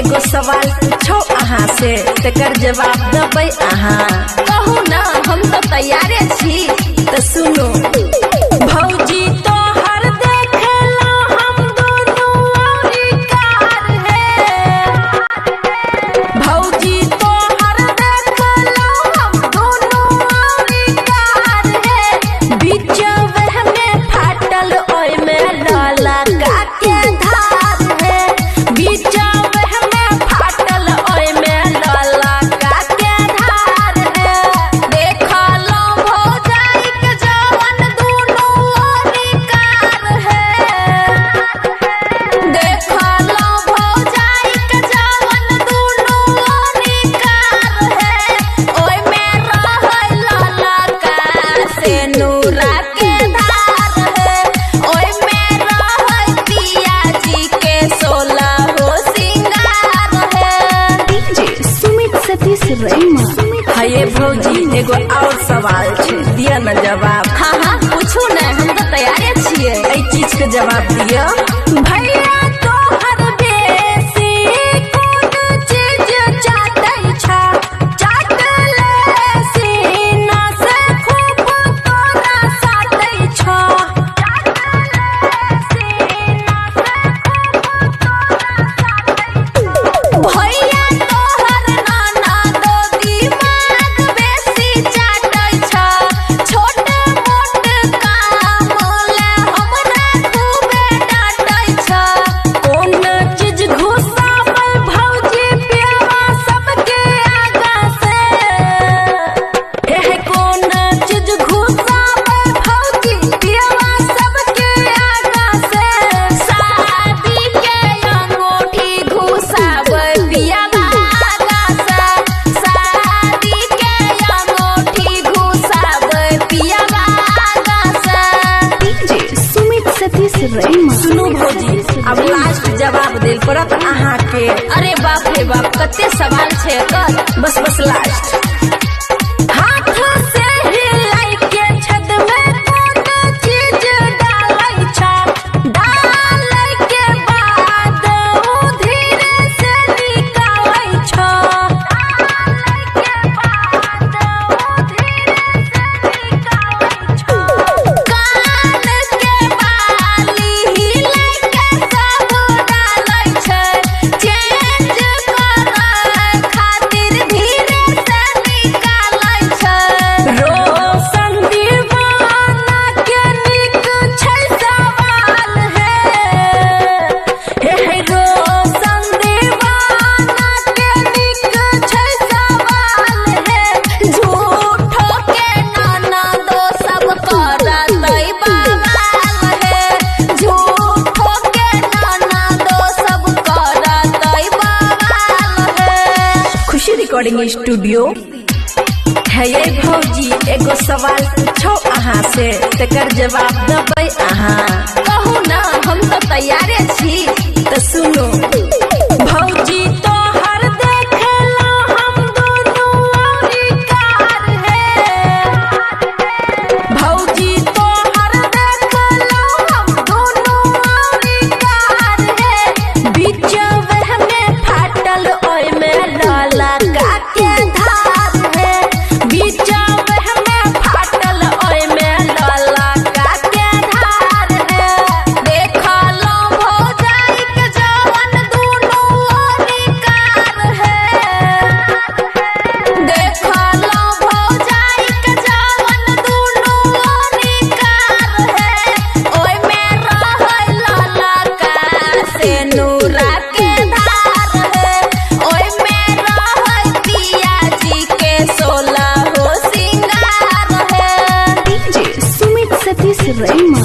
एगो सवाल पूछो अहाँ से तकर जवाब देबै अहाँ। कहू ना हम तो तैयारे छी। तो सुनो भौजी तो हर देखला हम दोनों औरी कार है। भौजी तो हर देखला हम दोनों औरी कार है। बीचवे में फाटल ओय में लाला का के धार है। बीचवे में फाटल ओय में लाला का के धार है। देखलो भौजाई के जवन दोनों औरी कार है। देखलो भौजाई के जवन दोनों औरी कार है। ओय में रहै लाला का से नूरा के धार है। ओय में रहै पिया जी के 16 हो सिंगार है। डीजे सुमित सतीश रईमा। हाये भौजी एगो और सवाल छे, दिया न जवाब। हाँ हाँ पूछू न, हम तो तैयारे छिए। एई चीज के जवाब दिया। भैया तो हर बेसी कोन चीज चाटै छ। चाटले सीना से खूब तोरा साटै छ। चाटले सीना से खूब तोरा साटै छ। भैया तोहर नाना दो दिमाग बेसी चाटै छ। छोट मोट काम ले हमरा खूबे डांटै छ। कोन चीज घुसाबै भौजी प्यावा सबके आगा से। एहे कोन चीज घुसाबै भौजी प्यावा सबके आगा से। शादी के अंगूठी घुसाबै पियावा आगा से। शादी के अंगूठी घुसाबै पियावा आगा से। डीजे सुमित सतीश रईमा। सुनू भौजी अब लास्ट जवाब दे पड़त अहाँ के। अरे बाप रे बाप कते सवाल छे एकर। बस लास्ट। हाथ से हिलाई के छत में कोन चीज डालै छ। डालै के बाद उ धीरे से निकालै छ। डालै के बाद उ धीरे से निकालै छ। कान के बाली हिलाई के सब डालै छै। चेंज करै खातिर धीरे से निकालै छै। रोशन दीवाना के नीक छै सवाल है। हे रोशन दीवाना के नीक छै सवाल है। झूठो के नाना दो सब करतै बवाल है। झूठो के नाना दो सब करतै बवाल है। खुशी रिकॉर्डिंग स्टूडियो। है ये भौजी एगो सवाल पूछो अहाँ से तकर जवाब देबै अहाँ। कहू ना हम तो तैयारे छी। तो सुनो भौजी तो हर देखला हम दोनों औरी कार है। भौजी तो हर देखला हम दोनों औरी कार है। बीचवे में फाटल ओय में लाला का के धार है। बीचवे में फाटल ओय में लाला का के धार है। देखलो भौजाई के जवन दोनों औरी कार है। देखलो भौजाई के जवन दोनों औरी कार है। ओय में रहै लाला का से नूरा के धार है। ओय में रहै पिया जी के 16 हो सिंगार है। डीजे सुमित सतीश रईमा।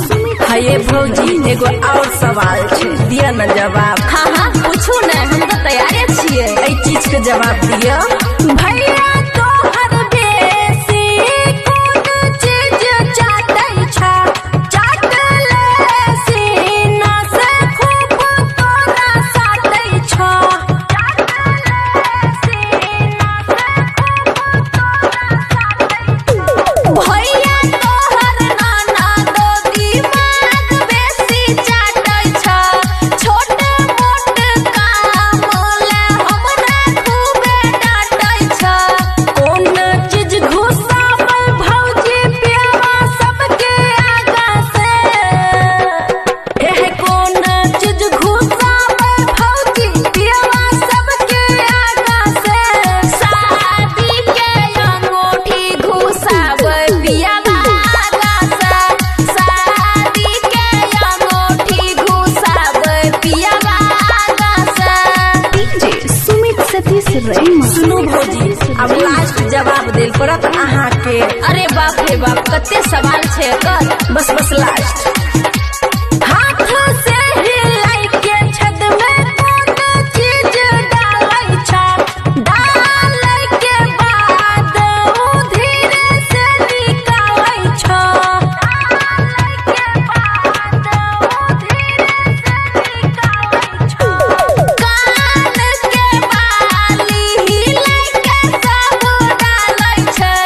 हाये भौजी एगो और सवाल छे, दिया न जवाब। हाँ हाँ पूछू न, हम तो तैयारे छिए। एई चीज के जवाब दिया। भैया तो हर बेसी कोन चीज चाटै छ। चाटले सीना से खूब तोरा साटै छ। चाटले सीना से खूब तोरा साटै छ। भैया तोहर नाना दो दिमाग बेसी चाटै छ। छोट मोट काम ले रईमा। सुनू भौजी, अब लास्ट जवाब दिल पड़त अहाँ के। अरे बाप रे बाप, कते सवाल छे कर, बस बस लास्ट। हाथ से हिलाई के छत में कौन चीज डालै छ, डालै के बाद उ धीरे से निकालै छ, डालै के बाद उ धीरे से निकालै छ। कान के बाली हिलाई के सब डालै छै,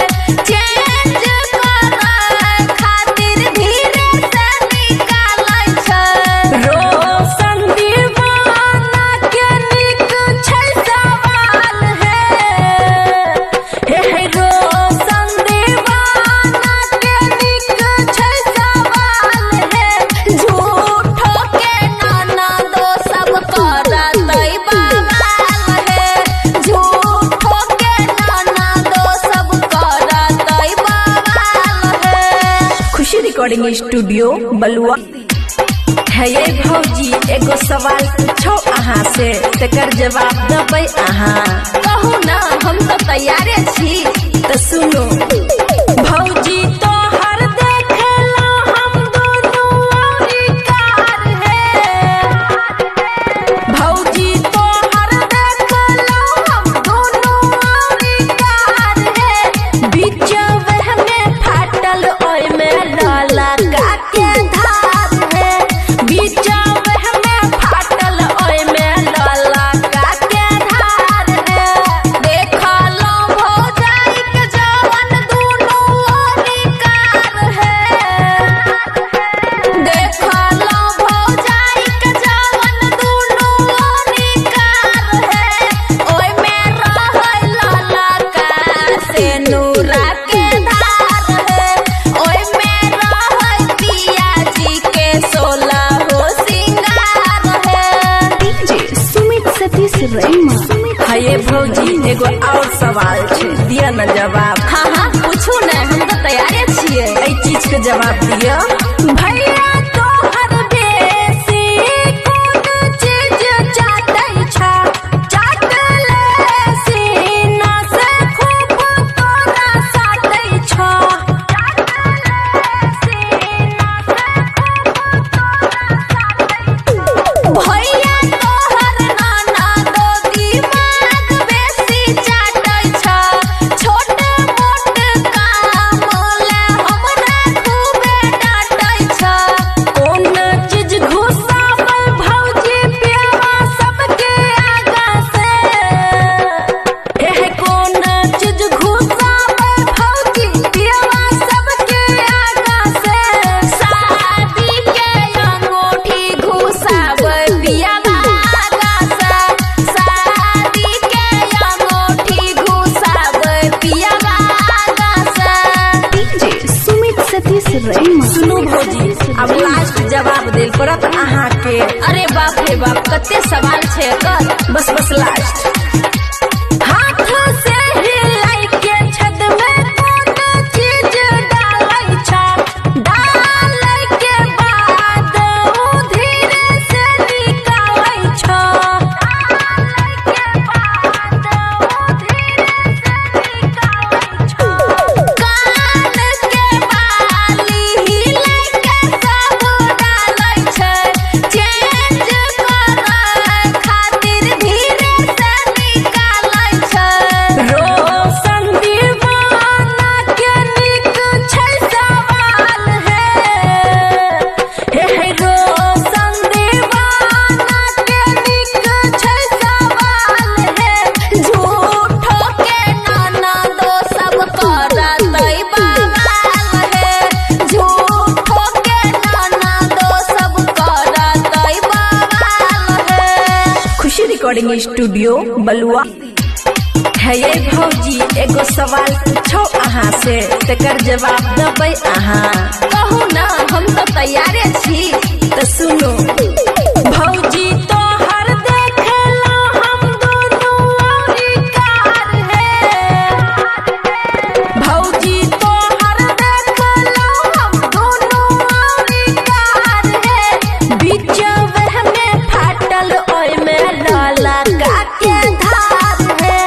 चेंज करै खातिर धीरे से निकालै छै। रोशन दीवाना के नीक छै सवाल हे रोशन दीवाना के नीक छै सवाल हे। झूठो के नाना दो सब करतै बवाल हे, झूठो के नाना दो सब करतै बवाल हे। खुशी रिकॉर्डिंग स्टूडियो बलुआ। है ये भौजी, एगो सवाल पूछो अहाँ से, तकर जवाब देबै अहाँ। कहू ना, हम तो तैयारे छी, तो सुनो। भौजी तो हर देखला हम दोनों औरी कार है, भौजी तो हर देखला हम दोनों औरी कार है। बीचवे में फाटल ओय में लाला का के धार है, बीचवे में फाटल ओय में लाला का के धार है। देखलो भौजाई के जवन दोनों औरी कार है, देखलो भौजाई के जवन दोनों औरी कार है। ओय में रहै लाला का से नूरा के धार है, ओय में रहै पिया जी के 16 हो सिंगार है। डीजे सुमित सतीश रईमा। ये भौजी, एगो और सवाल छे, दिया न जवाब। हाँ हाँ पूछू न, हम तो तैयारे छिए। एई चीज के जवाब दिया। भैया तो हर बेसी कौन चीज चाटै छ, चाटले सीना से खूब तोरा साटै छ, चाटले सीना से खूब तोरा साटै छ। भैया तोहर नाना दो दिमाग बेसी चाटै छ, छोट मोट काम ले हमरा खूबे डांटै छ। कोन चीज घुसाबै भौजी पियवा सबके आगा से, एह कोन चीज घुसाबै भौजी पियवा सबके आगा से। शादी के अंगूठी घुसाबै पियवा आगा से, शादी के अंगूठी घुसाबै पियवा आगा से। डीजे सुमित सतीश रईमा। सुनू भौजी, अब लास्ट जवाब दिल पड़त अहाँ के। अरे बाप रे बाप, कते सवाल छे कर, बस बस लास्ट। हाथ से हिलाई के छत में कौन चीज डालै छ, डालै के बाद उ धीरे से निकालै छ, डालै के बाद उ धीरे से निकालै छ। कान के बाली हिलाई के सब डालै छै, चेंज करै खातिर धीरे से निकालै छै। रोशन दीवाना के नीक छै सवाल हे रोशन दीवाना के नीक छै सवाल हे। झूठो के नाना दो सब करतै बवाल हे, झूठो के नाना दो सब करतै बवाल हे। खुशी रिकॉर्डिंग स्टूडियो बलुआ। है ये भौजी, एगो सवाल पूछो अहाँ से, तकर जवाब देबै अहाँ। कहू ना, हम तो तैयारे छी, तो सुनो। भौजी तो हर देखला हम दोनों औरी कार है, भौजी तो हर देखला हम दोनों औरी कार है। बीचवे में फाटल ओय में लाला का के धार है,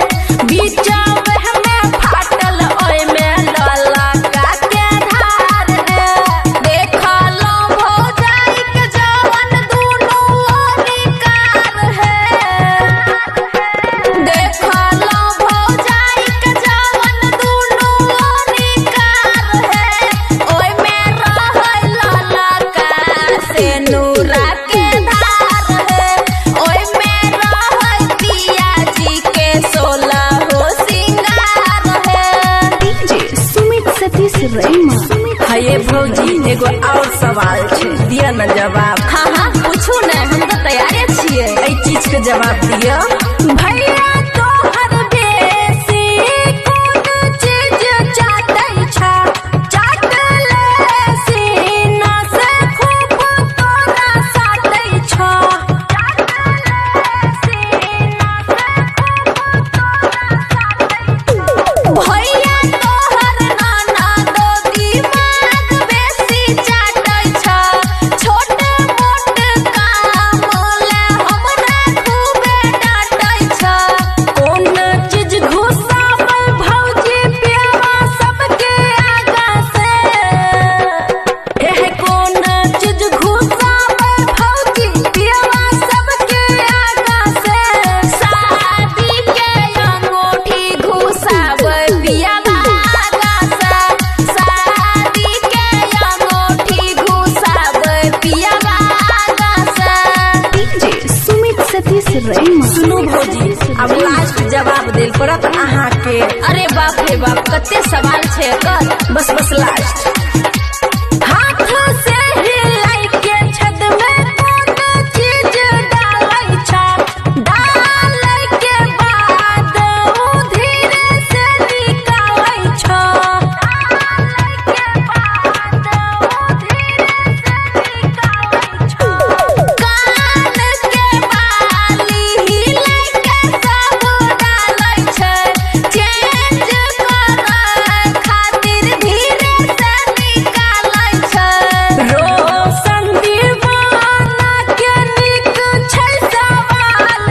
सवाल छे, दिया न जवाब। हाँ हाँ पूछू न, हम तो तैयारे छिए। एई चीज के जवाब दिया। भैया तोहर बेसी कोन चीज चाटै छ? चाटले सीना से खूब तोरा साटै छ। चाटले सीना से खूब तोरा साटै छ। भैया तोहर नाना दो दिमाग बेसी चाटै छ। छोट मोट काम ले हमरा खूबे डांटै छ। कोन चीज घुसाबै भौजी पियवा सबके आगा से? एह कोन चीज घुसाबै भौजी पियवा सबके आगा से? शादी के अंगूठी घुसाबै पियवा आगा से। शादी के अंगूठी घुसाबै पियवा आगा से। डीजे सुमित सतीश रैमा। सुनू भौजी, अब लास्ट जवाब देल पड़त अहाँ के। अरे बाप रे बाप, कते सवाल छे एकर। बस लास्ट। हाथ से हिलाई के छत में कोन चीज डालै छ? डालै के बाद उ धीरे से निकालै छ। डालै के बाद उ धीरे से निकालै छ। कान के बाली हिलाई के सब डालै छै। चेंज करै खातिर धीरे से निकालै छै। रोशन दीवाना के नीक छै सवाल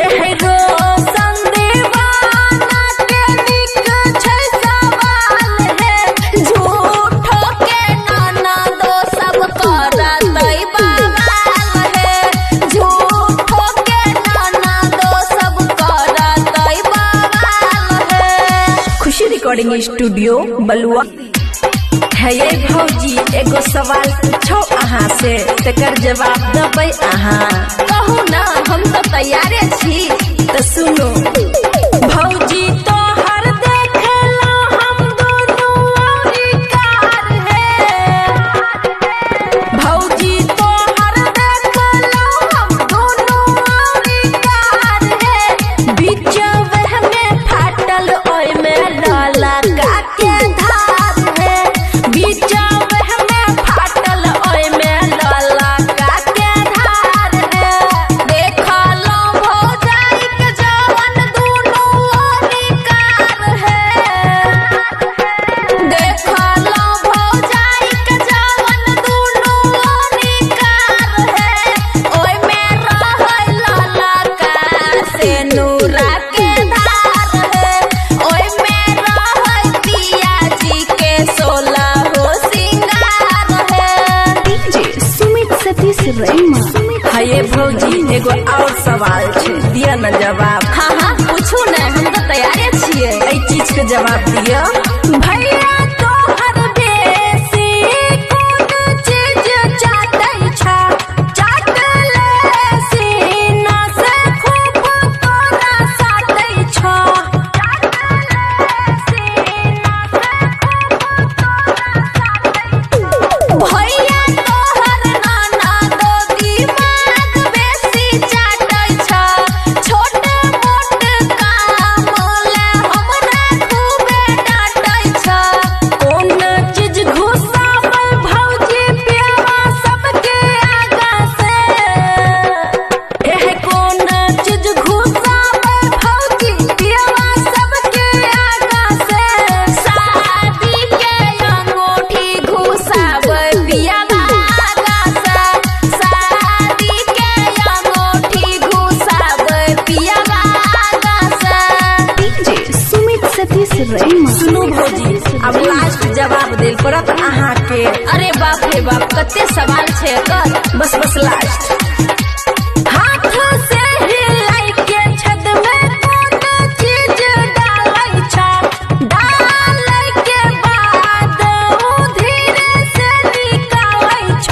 हे रोशन दीवाना के नीक छै सवाल हे। झूठो के नाना दो सब करतै बवाल हे। झूठो के नाना दो सब करतै बवाल हे। खुशी रिकॉर्डिंग स्टूडियो बलुआ। है ये भौजी, एगो सवाल पूछो अहाँ से, तकर जवाब देबै अहाँ। कहू ना, हम तो तैयारे छी। तो सुनो भौजी, तोहर देखला हम दोनों औरी कार है। भौजी तोहर देखला हम दोनों औरी कार है। बीचवे में फाटल ओय में लाला का के धार है। बीचवे में फाटल ओय में लाला का के धार है। देखलो भौजाई के जवन दोनों औरी कार है। देखलो भौजाई के जवन दोनों औरी कार है। ओय में रहै लाला का से नूरा के धार है। ओय में रहै पिया जी के 16 हो सिंगार है। डीजे सुमित सतीश रैमा। हाये भौजी, एगो और सवाल छे, दिया न जवाब। हाँ हाँ पूछू न, हम तो तैयारे छिए। एई चीज के जवाब दिया। भैया तोहर बेसी कोन चीज चाटै छ? चाटले सीना से खूब तोरा साटै छ। चाटले सीना से खूब तोरा साटै छ। भैया तोहर नाना दो दिमाग बेसी चाटै छ। छोट मोट काम ले हमरा खूबे डांटै छ। कोन चीज घुसाबै भौजी पियवा सबके आगा से? एह कोन चीज घुसाबै भौजी पियवा सबके आगा से? शादी के अंगूठी घुसाबै पियवा आगा से। शादी के अंगूठी घुसाबै पियवा आगा से। डीजे सुमित सतीश रैमा। सुनू भौजी, अब लास्ट जवाब देल पड़त अहाँ के। अरे बाप रे बाप, कते सवाल छे एकर। बस लास्ट। हाथ से हिलाई के छत में कोन चीज डालै छ? डालै के बाद उ धीरे से निकालै छ।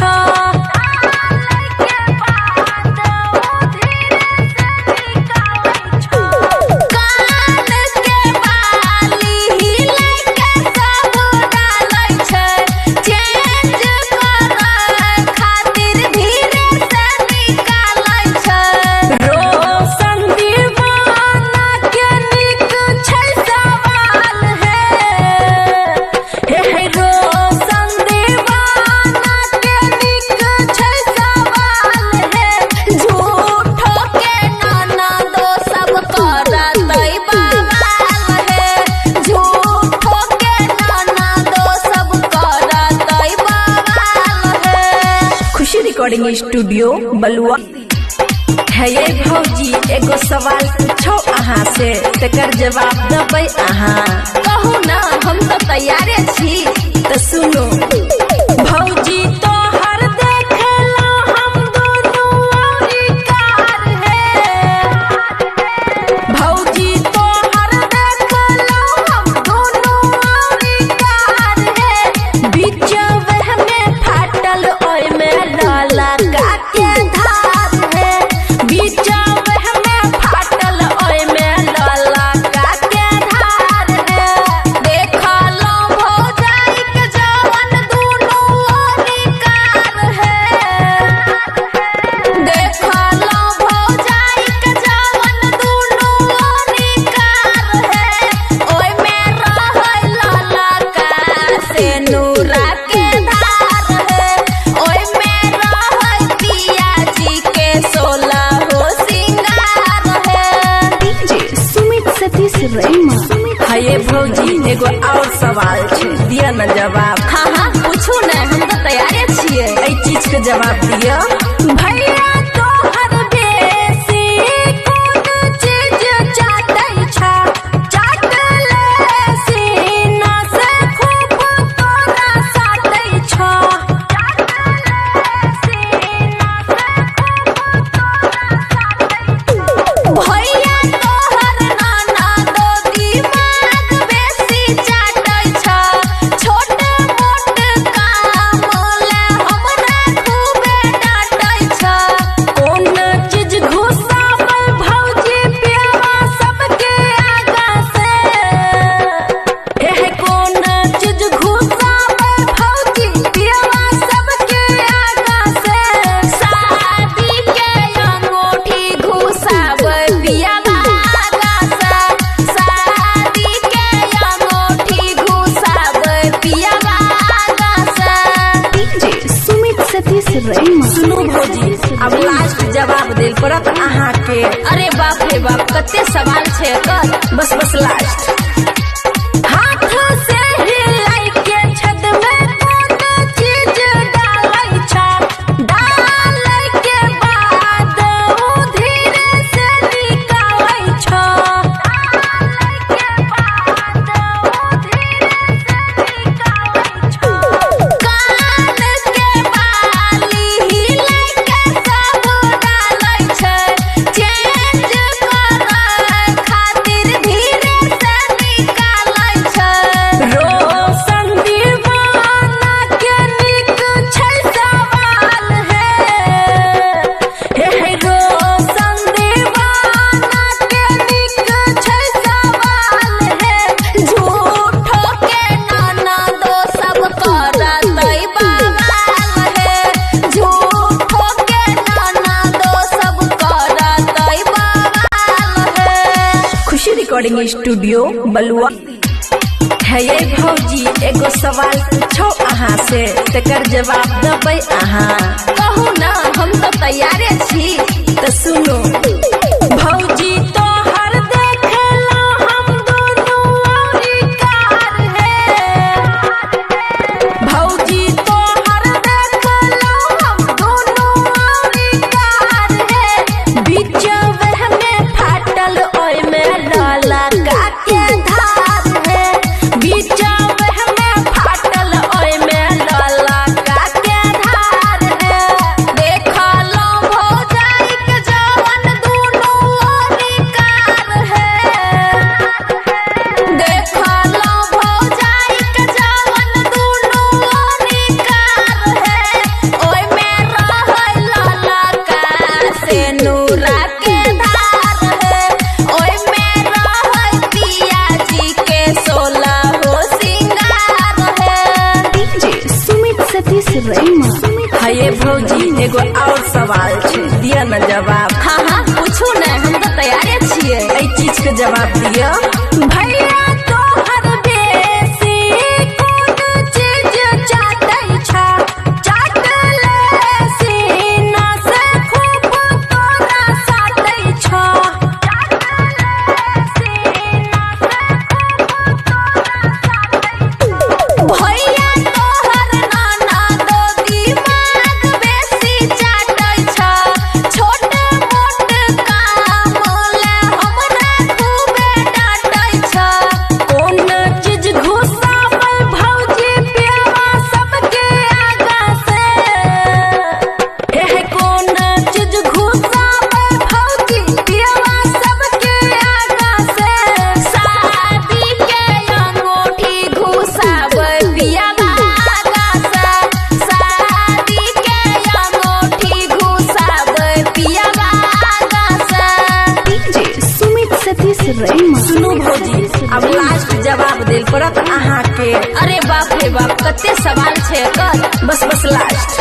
डालै के बाद उ धीरे से निकालै छ। कान के बाली हिलाई के सब डालै छै। चेंज रिकॉर्डिंग स्टूडियो बलुआ। है ये भौजी एगो सवाल पूछो अहाँ से, तेकर जवाब देबै अहाँ। कहू ना हम तो तैयारे छी, तो सुनो। भौजी तो हर देखला हम दोनों औरी कार है। भौजी तो हर देखला हम दोनों औरी कार है। बीचवे में फाटल ओय में लाला का के धार है। बीचवे में फाटल ओय में लाला का के धार है। देखला भौजाई के जवन दोनों औरी कार है। देखला भौजाई के जवन दोनों औरी कार है। ओय में रहै लाला का से नूरा के धार है। ओय में रहै पिया जी के 16 हो सिंगार है। डीजे सुमित सतीश रईमा। ये भौजी एगो और सवाल छै, दिया न जवाब। हाँ हाँ पूछू न, हम तो तैयारे छियै। एहि चीज के जवाब दिया। भैया तोहर बेसी कोन चीज चाटै छ? चाटले सीना से खूब तोरा साटै छ। चाटले सीना से खूब तोरा साटै छ। भैया तोहर नाना दो दिमाग बेसी चाटै छ। छोट मोट काम ले हमरा खूबे डांटै छ। कोन चीज घुसाबै भौजी पियवा सबके आगा से? एह कोन चीज घुसाबै भौजी पियवा सबके आगा से? शादी के अंगूठी घुसाबै पियवा आगा से। शादी के अंगूठी घुसाबै पियवा आगा से। डीजे सुमित सतीश रईमा। सुनू भौजी, अब लास्ट जवाब देल पड़त अहाँ के। अरे बाप रे बाप, कते सवाल छै एकर। बस बस लास्ट। हाथ से हिलाई के छत में कोन चीज डालै छ? डालै के बाद उ धीरे से निकालै छ। डालै के बाद उ धीरे से निकालै छ। कान के बाली हिलाई के सब डालै छै। चेंज करै खातिर धीरे से निकालै छै। रोशन दीवाना के नीक छै सवाल है। हे रोशन दीवाना के नीक छै सवाल है। झूठो के नाना दो सब करतै बवाल है। झूठो के नाना दो सब करतै बवाल है। खुशी रिकॉर्डिंग स्टूडियो बलुआ। है ये भौजी एगो सवाल पूछो अहाँ से, तेकर जवाब देबै अहाँ। कहू ना हम तो तैयारे छी, तो सुनो। भौजी तो हर देखला हम दोनों औरी कार है। भौजी तो हर देखला हम दोनों औरी कार है। बीचवे में फाटल ओय में लाला का के धार है। बीचवे में फाटल ओय में लाला का के धार है। देखला भौजाई के जवन दोनों औरी कार है। देखला भौजाई के जवन दोनों औरी कार है। ओय में रहै लाला का से नूरा के धार है। ओय में रहै पिया जी के 16 हो सिंगार है। डीजे सुमित सतीश रईमा। ये भौजी एगो और सवाल छै, दिया न जवाब। हाँ हाँ पूछू न, हम तो तैयारे छियै। एहि चीज के जवाब दिया। भैया तोहर बेसी कोन चीज चाटै छ? चाटले सीना से खूब तोरा साटै छ। चाटले सीना से खूब तोरा साटै छ। भैया तोहर नाना दो दिमाग बेसी दिल परत अहाँ के। अरे बाप रे बाप कते सवाल छे कर बस बस लास्ट।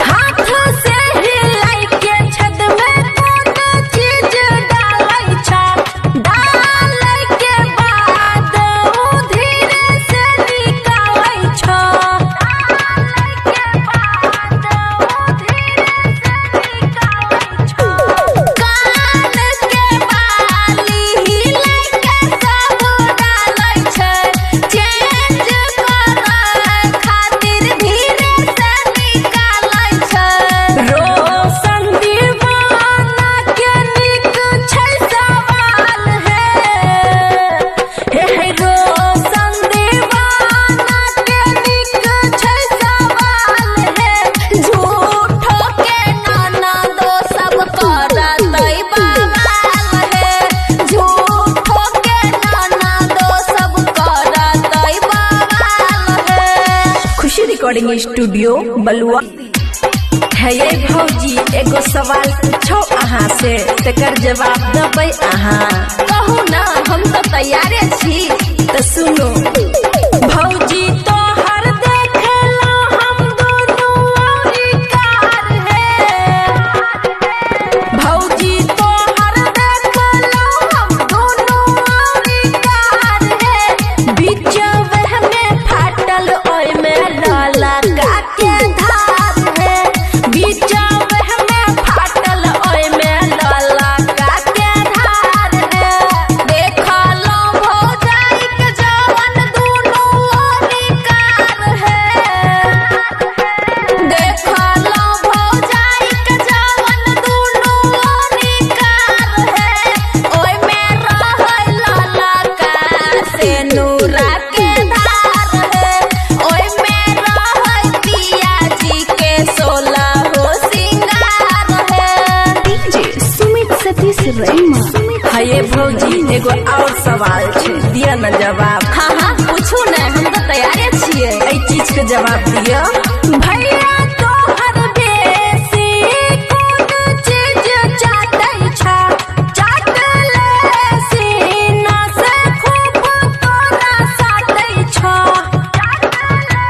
हाथ से हिलाई के छत में कौन चीज डालै छ, डालै के बाद उ धीरे से निकालै छ, डालै के बाद उ धीरे से निकालै छ। कान के बाली हिलाई के सब डालै छै, चेंज करे खातिर धीरे से निकालै छै। रोशन दीवाना के निक छै सवाल हे रोशन दीवाना के निक छै सवाल हे। झूठो के नाना दो सब करतै बवाल हे, झूठो के नाना दो सब करतै बवाल हे। खुशी रिकॉर्डिंग स्टूडियो बलुआ। है ये भौजी एगो सवाल पूछो अहाँ से तकर जवाब देबै अहाँ। कहू ना हम तो तैयारे छी तो सुनो। भौजी तो हर देखेला हम दोनों औरी कार है, भौजी तो हर देखेला हम दोनों औरी कार है। बीच वह में फाटल ओय में लाला का के धार है, बीच वह में फाटल ओय में लाला का के धार है। देखा लो भौजाई के जवन दोनों ओरी कार है, देखा लो भौजाई के जवन दोनों ओरी कार है। ओय में रहै लाला का से नूरा के धार है, ओय में रहै पिया जी के 16 हो सिंगार है। डीजे सुमित सतीश रईमा। ये भौजी एगो और सवाल छे दिया न जवाब। हाँ हाँ पूछू न हम तो तैयारे छिए एई चीज के जवाब दिया। भैया तोहर बेसी कोन चीज चाटै छ, चाटले सीना से खूब तोरा साटै छ, चाटले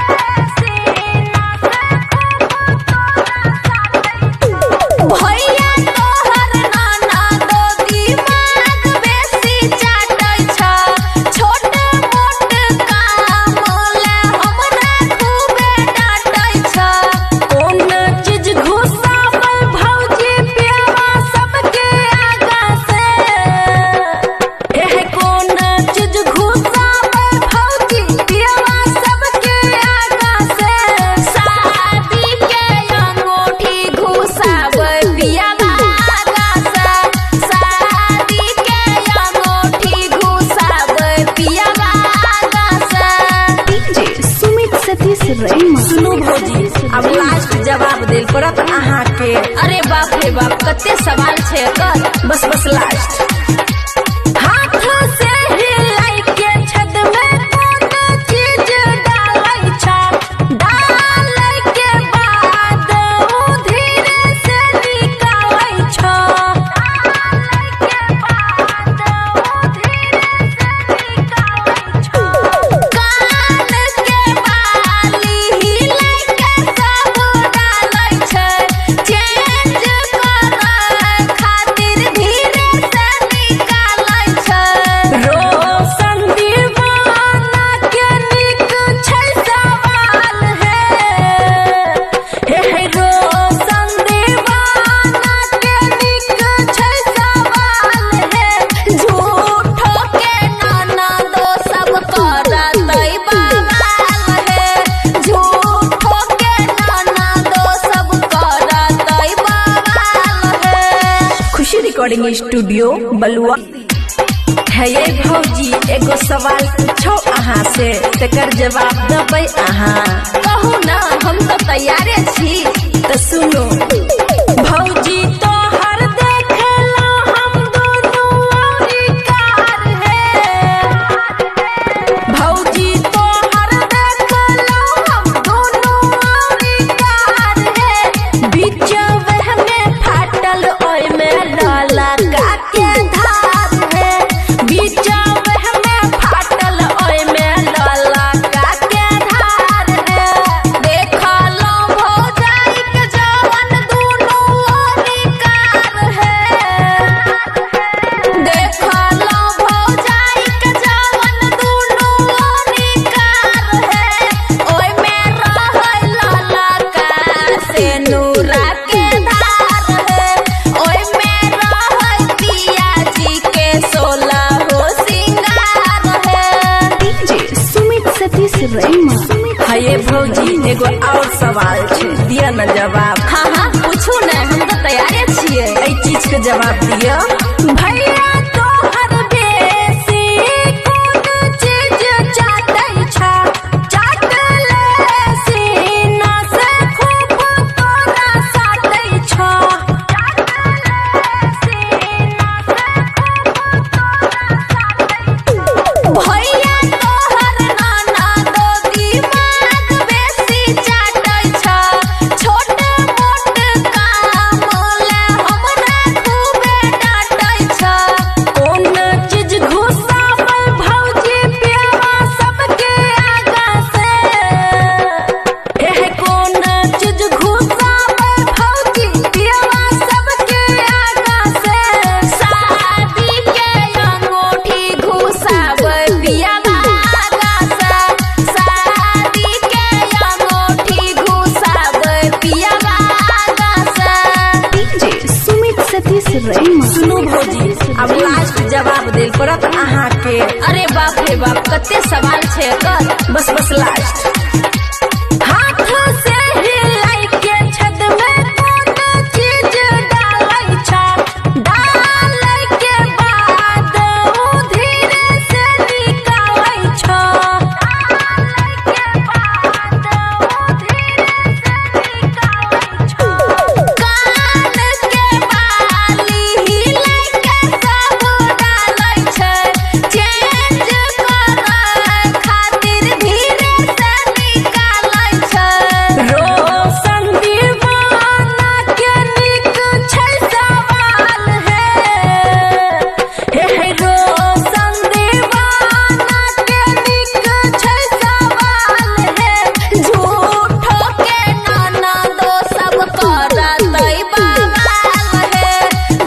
सीना से खूब तोरा साटै छ। भैया तोहर नाना दो दिमाग बेसी चाटै छ, छोट मोट काम ले हमरा खूबे डांटै छ। कोन चीज घुसाबै भौजी प्यावा सबके आगा से, हे कोन चीज घुसाबै भौजी प्यावा सबके आगा से। शादी के अंगूठी घुसाबै पियावा आगा से, शादी के अंगूठी घुसाबै पियावा आगा से। डीजे सुमित सतीश रईमा। सुनो भौजी अब लास्ट जवाब दिल परत अहाँ के। अरे बाप रे बाप कते सवाल छे कर बस बस लास्ट। हाथ से हिलाई के छत में कौन चीज डालै छ, डालै के बाद उ धीरे से निकालै छ, डालै के बाद उ धीरे से निकालै छ। कान के बाली हिलाई के सब डालै छै, चेंज करे खातिर धीरे से निकालै छै। रोशन दीवाना के निक छै सवाल हे रोशन दीवाना के निक छै सवाल हे। झूठो के नाना दो सब करतै बवाल हे, झूठो के नाना दो सब करतै बवाल हे। खुशी रिकॉर्डिंग स्टूडियो बलुआ। है ये भौजी एगो सवाल पूछो अहाँ से तकर जवाब देबै अहाँ। कहू ना हम तो तैयारे छी तो सुनो। भौजी तो हर देखेला हम दोनों औरी कार है, भौजी तो हर देखेला हम दोनों औरी कार है। बीच वह में फाटल ओय में लाला का के धार है, बीच वह में फाटल ओय सवाल छे, दिया न जवाब। हाँ हाँ पूछू न, हम तो तैयारे छिए। एहि चीज के जवाब दिया। भैया तो हर बेसी कोन चीज चाटै छा, चाटले सीना से खूब तोरा साटै छा, चाटले सीना से खूब तोरा साटै छा। भैया तोहर नाना दो दिमाग बेसी चाटै छा, छोट मोट काम ले हमरा खूबे डांटै छा। कोन चीज घुसाबै भौजी पियवा सबके आगा से, हे कोन चीज घुसाबै भौजी पियवा सबके आगा से। शादी के अंगूठी घुसाबै पियवा आगा से, शादी के अंगूठी घुसाबै पियवा आगा से। डीजे सुमित सतीश रईमा। सुनू भौजी, अब लास्ट जवाब देल पड़त अहाँ के। अरे बाप रे बाप, कते सवाल छे एकर। बस बस लास्ट। हाथ से हिलाई के छत में कोन चीज डालै छा, डालै के बाद उ धीरे से निकालै छा, डालै के बाद उ धीरे से निकालै छा। कान के बाली हिलाई के सब डालै छै, चेंज करऽ खातिर धीरे से निकालै छै। रोशन दीवाना के नीक छै सवाल हे रोशन दीवाना के नीक छै सवाल हे। झूठो के नाना दो सब करतै बवाल हे,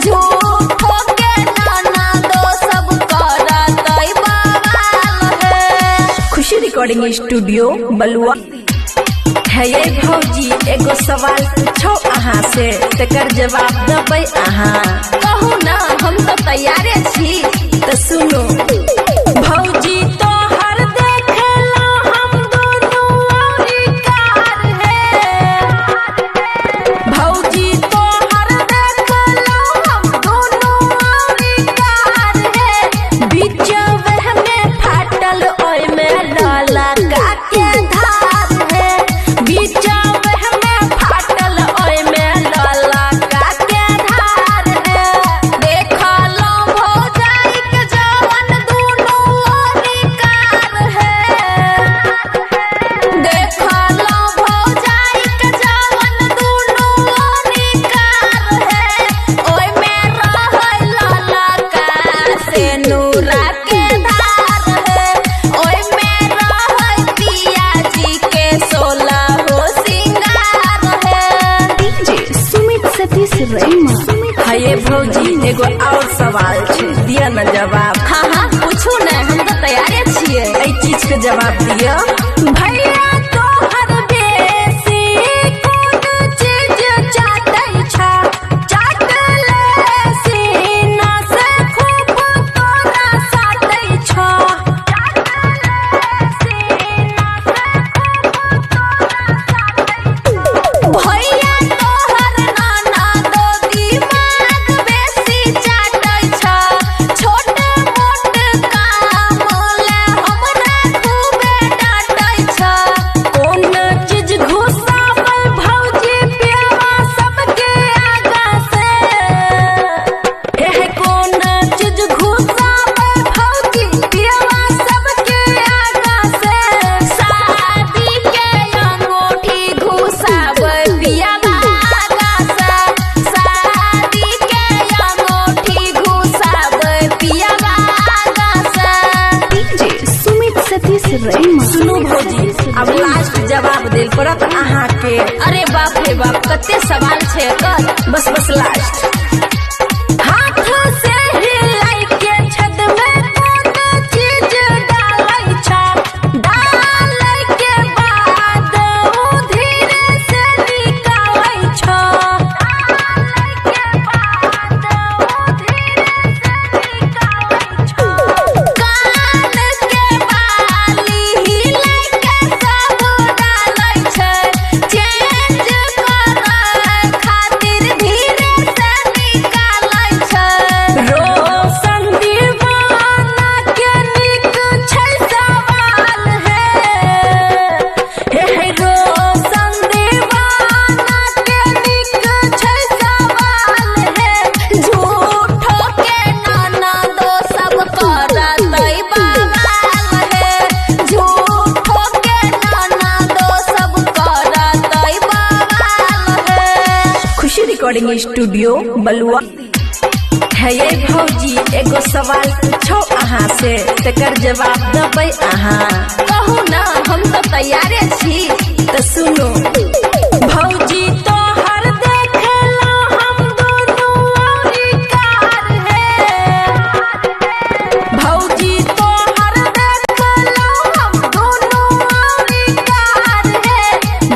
झूठो के नाना दो सब करतै बवाल हे। खुशी रिकॉर्डिंग स्टूडियो बलुआ। है ये भौजी एगो सवाल पूछो अहाँ से, तकर जवाब देबै अहाँ। कहू ना, हम तो तैयारे छी। तो सुनो भौजी तो हर देखला हम दोनों औरी कार है, भौजी तो हर देखला हम दोनों औरी कार है। बीच वह में फाटल ओय में लाला का के धार है, बीच वह में फाटल ओय में लाला का के धार है। देखलो भौजाई के जवन दोनों औरी कार है, देखलो भौजाई के जवन दोनों औरी कार है। ओय में रहै लाला का से नूरा के धार है, ओय में रहै पिया जी के 16 हो सिंगार है। डीजे सुमित सतीश रईमा। ये भौजी एगो और सवाल छे, दिया न जवाब। हाँ हाँ पूछू न, हम तो तैयारे छिए। एहि चीज के जवाब दिया। भैया तो हर बेसी कोन चीज चाटै छा, चाटले सीना से खूब तोरा साटै छा, चाटले सीना से खूब तोरा साटै छा। भैया तोहर नाना दो दिमाग बेसी चाटै छा, छोट मोट काम ले हमरा खूबे डांटै छा। कोन चीज घुसाबै भौजी पियवा सबके आगा से, हे कोन चीज घुसाबै भौजी पियवा सबके आगा से। शादी के अंगूठी घुसाबै पियवा आगा से, शादी के अंगूठी घुसाबै पियवा आगा से। डीजे सुमित सतीश रईमा। सुनू भौजी, अब लास्ट जवाब देल पड़त अहाँ के। अरे बाप रे बाप, कते सवाल छे एकर। बस बस लास्ट। हाथ से हिलाई के छत में कोन चीज डालै छा, डालै के बाद उ धीरे से निकालै छा, डालै के बाद उ धीरे से निकालै छा। कान के बाली हिलाई के सब डालै छै, स्टूडियो बलुआ। है ये भौजी एगो सवाल पूछो अहाँ से तकर जवाब देबै अहाँ। कहू ना हम तो तैयारे छी तो सुनो। भौजी तो हर देखला हम दोनों औरी कार है। भौजी तो हर देखला हम दोनों औरी कार है।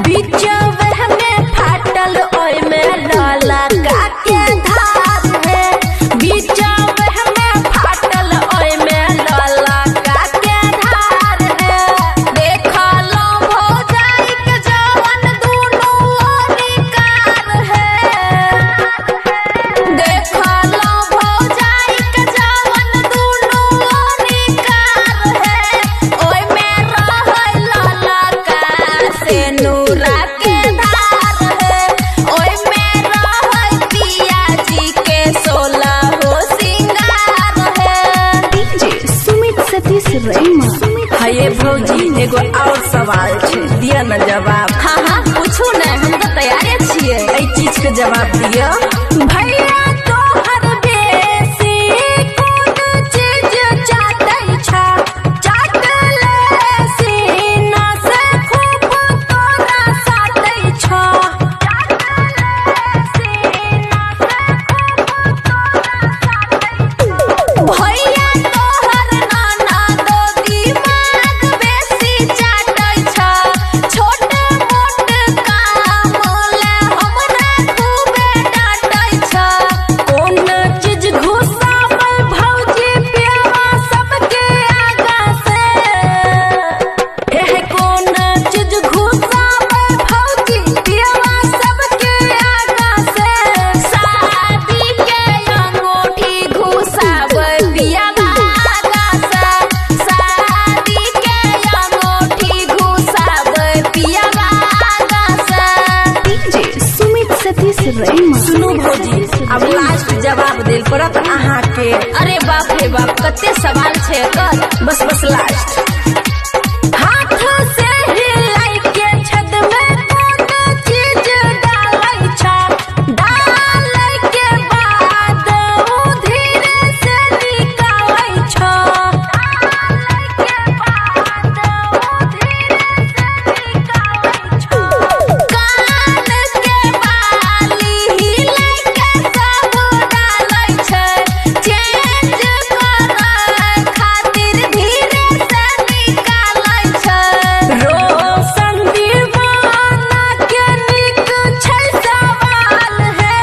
बीचवे में फाटल ओय में लाला का के धार है। बीचवे में फाटल ओय में लाला का के धार है। देखलो भौजाई के जवन दोनों औरी कार है। देखलो भौजाई के जवन दोनों औरी कार है। ओय में रहै लाला का से नूरा के धार है। ओय में रहै पिया जी के 16 हो सिंगार है। डीजे सुमित सतीश रैमा। ये भौजी एगो और सवाल छै दिया न जवाब। हाँ हाँ पूछू न हम तो तैयारे छियै एहि चीज के जवाब दिया। भैया तो हर बेसी कोन चीज चाटै छ। चाटले सीना से खूब तोरा साटै छ। चाटले सीना से खूब तोरा साटै छ। भैया तोहर नाना दो दिमाग बेसी चाटै छ। छोट मोट काम ले हमरा खूबे डांटै छ। कोन चीज घुसाबै भौजी प्यावा सबके आगा से। एह कोन चीज घुसाबै भौजी प्यावा सबके आगा से। शादी के अंगूठी घुसाबै पियावा आगा से। शादी के अंगूठी घुसाबै पियावा आगा से। डीजे सुमित सतीश रैमा। सुनू भौजी अब लास्ट जवाब देल पड़त अहाँ के। अरे बाप रे बाप कते सवाल छै एकर। बस लास्ट। हाथ से हिलाई के छत में कोन चीज डालै छ। डालै के बाद उ धीरे से निकालै छ। डालै के बाद उ धीरे से निकालै छ। कान के बाली हिलाई के सब डालै छै। चेंज करै खातिर धीरे से निकालै छै। रोशन दीवाना के नीक छै सवाल है।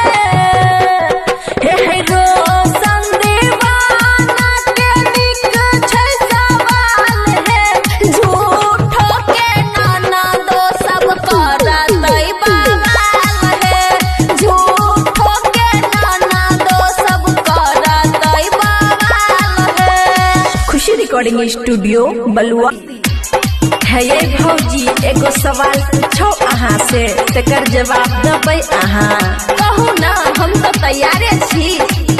हे रोशन दीवाना के नीक छै सवाल है। झूठो के नाना दो सब करतै बवाल है। झूठो के नाना दो सब करतै बवाल है। खुशी रिकॉर्डिंग स्टूडियो बलुआ। है ये भौजी एगो सवाल पूछो अहाँ से तकर जवाब देबै अहाँ। कहू ना हम तो तैयारे छी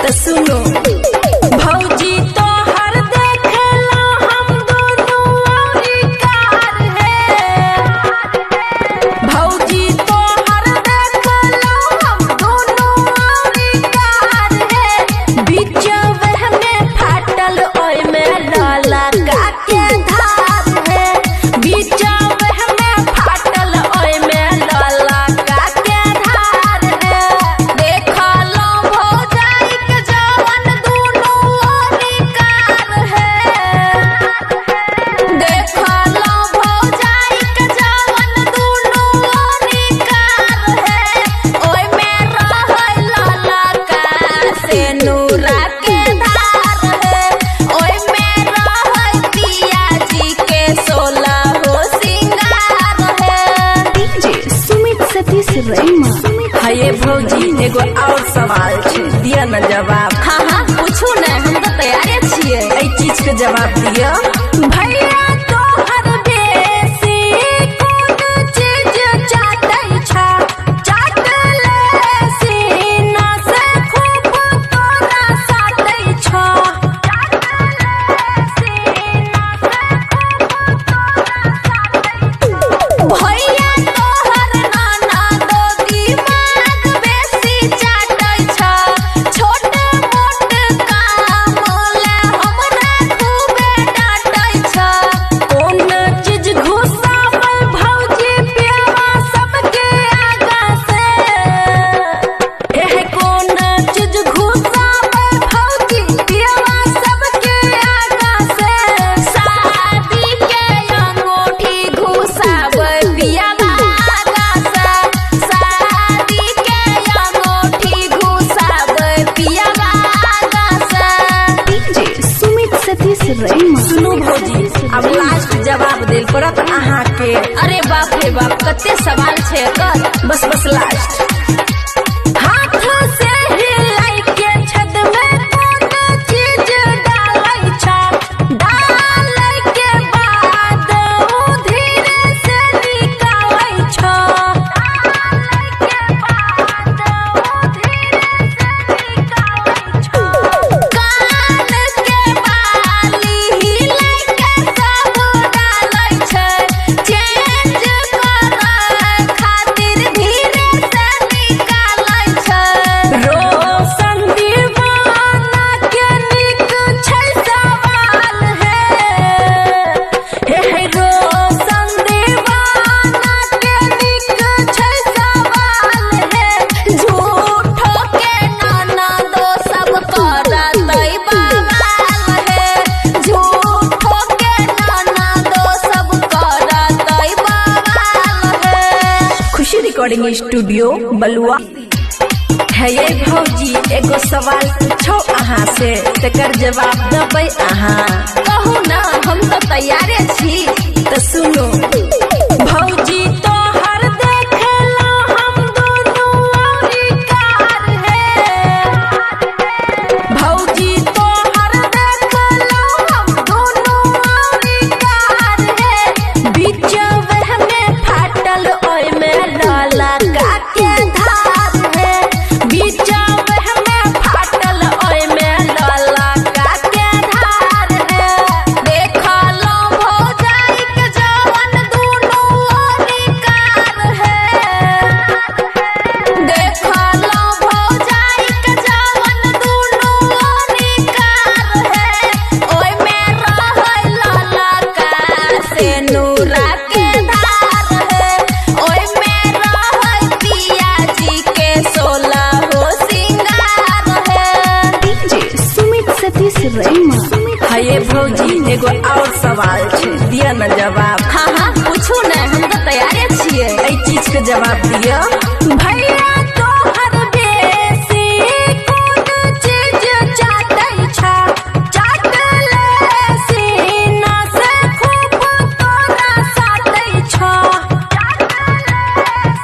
तो सुनो। भौजी तो हर देखला हम दोनों औरी कार है। भौजी तो हर देखला हम दोनों औरी कार है। बीचवे में फाटल ओय में लाला का के धार है। बीचवे में फाटल ओय में लाला का के धार है। देखलो भौजाई के जवन दोनों औरी कार है। देखलो भौजाई के जवन दोनों औरी कार है। ओय में रहै लाला का से नूरा के धार है। ओय में रहै पिया जी के 16 हो सिंगार है। डीजे सुमित सतीश रैमा। ये भौजी एगो और सवाल छै दिया न जवाब। हाँ हाँ पूछू न हम तो तैयारे छियै एहि चीज के जवाब दिया। भैया तो हर बेसी कोन चीज चाटै छ। चाटले सीना से खूब तोरा साटै छ। चाटले सीना से खूब तोरा साटै छ। भैया तोहर नाना दो दिमाग बेसी चाटै बाप कते सवाल छे कर बस बस लास्ट। हाथ से हिलाई के छत में कोन चीज डालै छ, डालै के बाद उ धीरे से निकालै छ, डालै के बाद उ धीरे से निकालै छ। कान के बाली हिलाई के सब डालै छै, चेंज करे खातिर धीरे से निकालै छै। रोशन दीवाना के निक छै सवाल हे रोशन दीवाना के निक छै सवाल हे। झूठो के नाना दो सब करतै बवाल हे, झूठो के नाना दो सब करतै बवाल हे। खुशी रिकॉर्डिंग स्टूडियो बलुआ। है ये भौजी एगो सवाल पूछो अहाँ से, तकर जवाब देबै अहाँ। कहू ना हम तो तैयारे छी, तो सुनो। भौजी तो हर देखला हम दोनों औरी कार है, भौजी तो हर देखला हम दोनों औरी कार है। बीचवे में फाटल ओय में लाला का के धार है, बीचवे में फाटल ओय में लाला का के धार है। देखलो भौजाई के जवन दोनों औरी कार है, देखलो भौजाई के जवन दोनों औरी कार है। ओय में रहै लाला का से नूरा के धार है, ओय में रहै पिया जी के 16 हो सिंगार है। डीजे सुमित सतीश रईमा। ये भौजी एगो और सवाल छे, दिया न जवाब। हाँ हाँ पूछू न, हम तो तैयारे छिए। एई चीज के जवाब दिया। भैया तो हर बेसी कोन चीज चाटै छ, चाटले सीना से खूब तोरा साटै छ, चाटले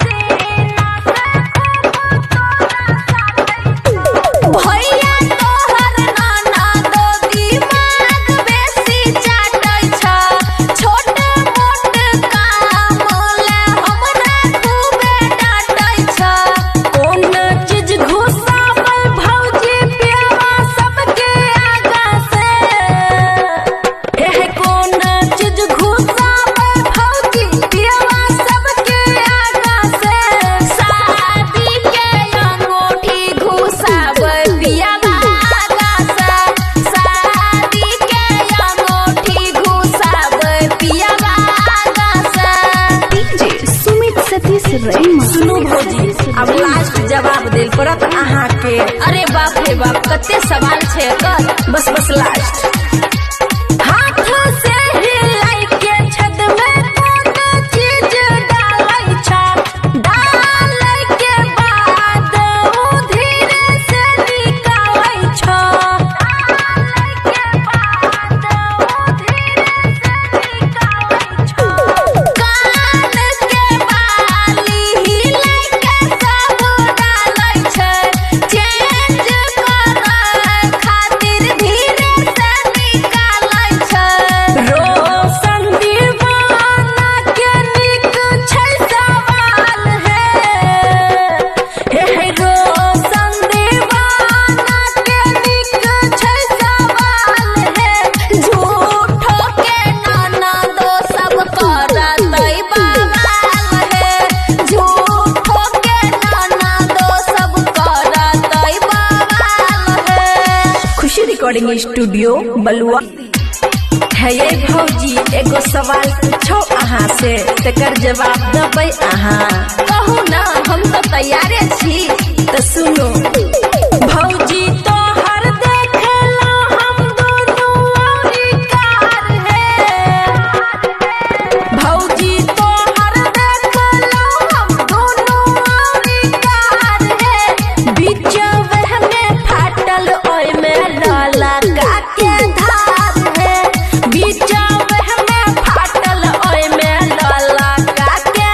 सीना से खूब तोरा साटै छ। भैया तोहर नाना दो दिमाग बेसी चाटै छ, छोट मोट काम ले हमरा खूबे डांटै छ। कोन चीज घुसाबै भौजी पियवा सबके आगा से, हे कोन चीज घुसाबै भौजी पियवा सबके आगा से। शादी के अंगूठी घुसाबै पियवा आगा से, शादी के अंगूठी घुसाबै पियवा आगा से। डीजे सुमित सतीश रईमा। सुनू भौजी, अब लास्ट जवाब देल पड़त अहाँ के। अरे बाप रे बाप कते सवाल छे कर बस बस लास्ट। हाथ से हिलाई के छत में कोन चीज डालै छ, डालै के बाद उ धीरे से निकालै छ, डालै के बाद उ धीरे से निकालै छ। कान के बाली हिलाई के सब डालै छै, चेंज करे खातिर धीरे से निकालै छै। रोशन दीवाना के निक छै सवाल हे रोशन दीवाना के निक छै सवाल हे। झूठो के नाना दो सब करतै बवाल हे, झूठो के नाना दो सब करतै बवाल हे। खुशी रिकॉर्डिंग स्टूडियो बलुआ। है ये भौजी एगो सवाल पूछो अहाँ से, तकर जवाब देबै अहाँ। कहू ना हम तो तैयारे छी, तो सुनो। भौजी तो हर देखला हम दोनों औरी कार है, भौजी तो हर देखला हम दोनों औरी कार है। बीचवे में फाटल ओय में लाला का के धार है, बीचवे में फाटल ओय में लाला का के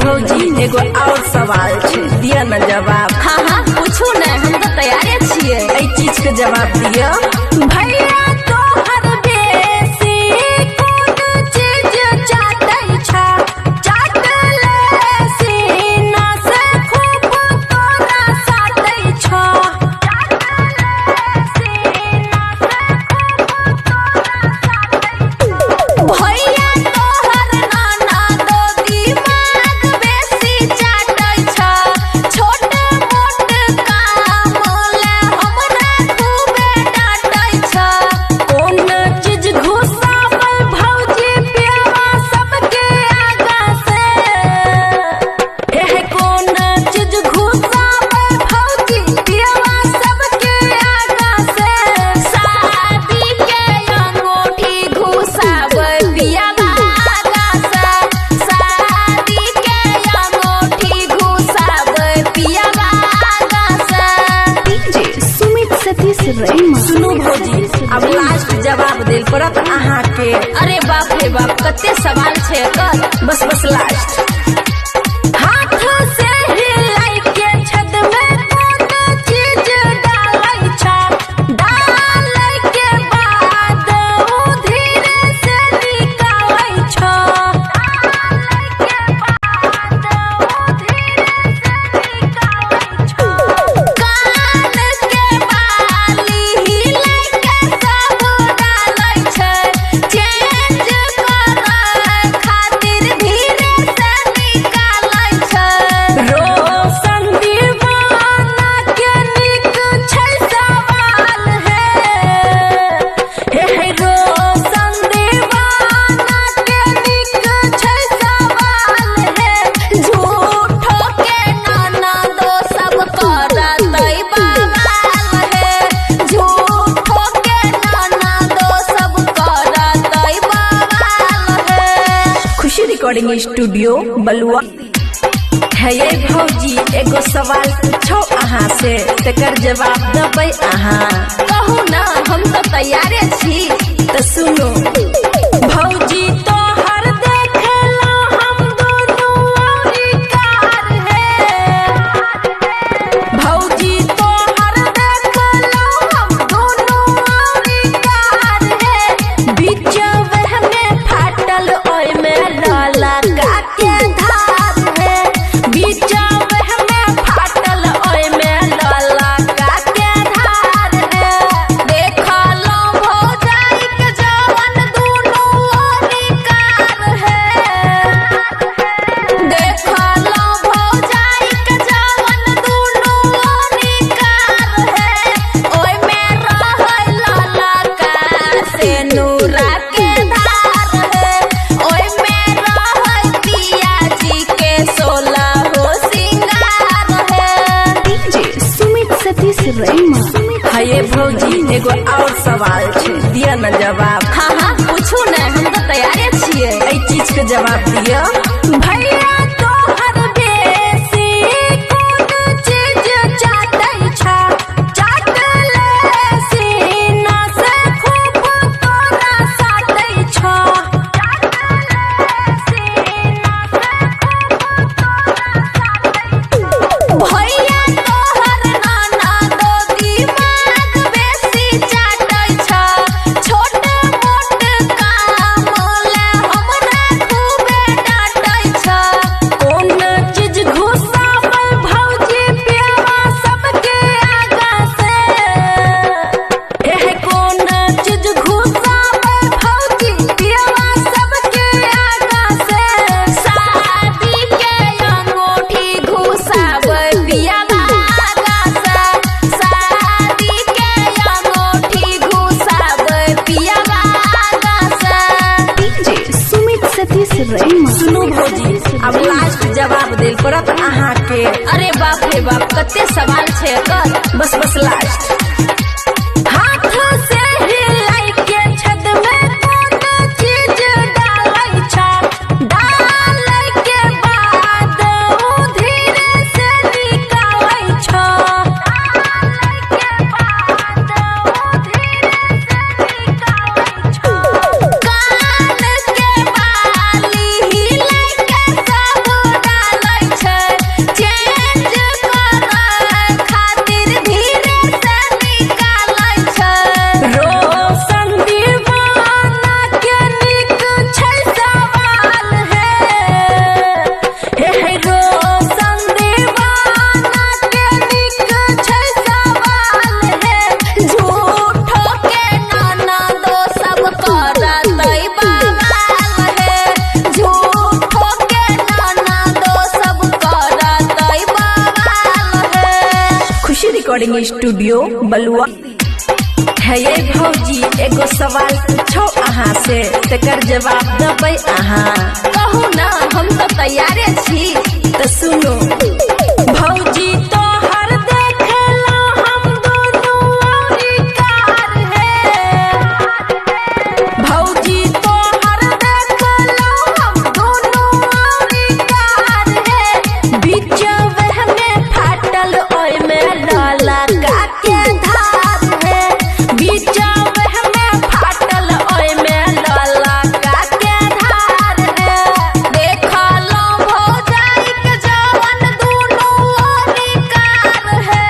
भौजी एगो और सवाल छे, दिया न जवाब। हाँ हाँ पूछू न, हम तो तैयारे छिए। ए चीज के जवाब दिया। भैया तोहर बेसी कोन चीज चाटै छा, चाटले सीना से खूब तोरा साटै छा, चाटले सीना से खूब तोरा साटै छा। भैया तोहर नाना दो दिमाग बेसी चाटै छा, छोट मोट काम ले हमरा खूबे डांटै छा। कौन चीज घुसाबै भौजी पियावा सबके आगा से? एह कौन चीज घुसाबै भौजी पियावा सबके आगा से? शादी के अंगूठी घुसाबै पियावा आगा से, शादी के अंगूठी घुसाबै पियावा आगा से। डीजे सुमित सतीश रईमा। सुनू भौजी, अब लास्ट जवाब देल पड़त अहाँ के। अरे बाप रे बाप, कते सवाल छै एकर। बस लास्ट। हाथ से हिलाई के छत में कौन चीज डालै छा, डालै के बाद उ धीरे से निकालै छा, डालै के बाद उ धीरे से निकालै छा। कान के बाली हिलाई के सब डालै छै, चेंज करै खातिर धीरे से निकालै छै। रोशन दीवाना के निक छै सवाल हे रोशन दीवाना के निक छै सवाल हे। झूठो के नाना दो सब करतै बवाल हे, झूठो के नाना दो सब करतै बवाल हे। खुशी रिकॉर्डिंग स्टूडियो बलुआ। है ये भौजी एगो सवाल पूछो अहाँ से, तकर जवाब देबै अहाँ। कहू न, हम तो तैयारे छी। तो सुनो भौजी तोहर देखेला हम दोनों औरी कार है। भौजी तोहर देखेला हम दोनों औरी कार है। बीचवे में फाटल ओय में लाला का के धार है। बीचवे में फाटल ओय में लाला का के धार है। देखलो भौजाई के जवन दुनू ओरी कार है, देखलो भौजाई के जवन दुनू ओरी कार है। ओय में रहै लाला का से नूरा के धार है, ओय में रहै पिया जी के 16 हो सिंगार है। डीजे सुमित सतीश रईमा। है ये भौजी एगो और सवाल छे, दिया न जवाब। हाँ हाँ पूछू न, हम तो तैयारे छिए। ए चीज के जवाब दिया। भैया तोहर बेसी कोन चीज चाटै छा, चाटले सीना से खूब तोरा साटै छा, चाटले सीना से खूब तोरा साटै छा। भैया तोहर नाना दो दिमाग बेसी चाटै छा, छोट मोट काम ले हमरा खूबे डांटै छा। कौन चीज घुसाबै भौजी पियावा सबके आगा से? एह कौन चीज घुसाबै भौजी पियावा सबके आगा से? शादी के अंगूठी घुसाबै पियावा आगा से, शादी के अंगूठी घुसाबै पियावा आगा से। डीजे सुमित सतीश रईमा। सुनू भौजी, अब लास्ट जवाब देल पड़त अहाँ के। अरे बाप रे बाप, कते सवाल छै एकर। बस लास्ट। हाथ से हिलाई के छत में कौन चीज डालै छा, डालै के बाद उ धीरे से निकालै छा, डालै के बाद उ धीरे से निकालै छा। कान के बाली हिलाई के सब डालै रिकॉर्डिंग स्टूडियो बलुआ। है ये भौजी एगो सवाल पूछो अहाँ से, तकर जवाब देबै अहाँ। कहू ना हम तो तैयारे छी, तो सुनो। भौजी तो हर देखेला हम दोनों औरी कार है। भौजी तो हर देखेला हम दोनों औरी कार है। बीचवे में फाटल ओय में लाला का के धार है। बीचवे में फाटल ओय में लाला का के धार है। देखा लो भौजाई के जवन दोनों औरी कार है।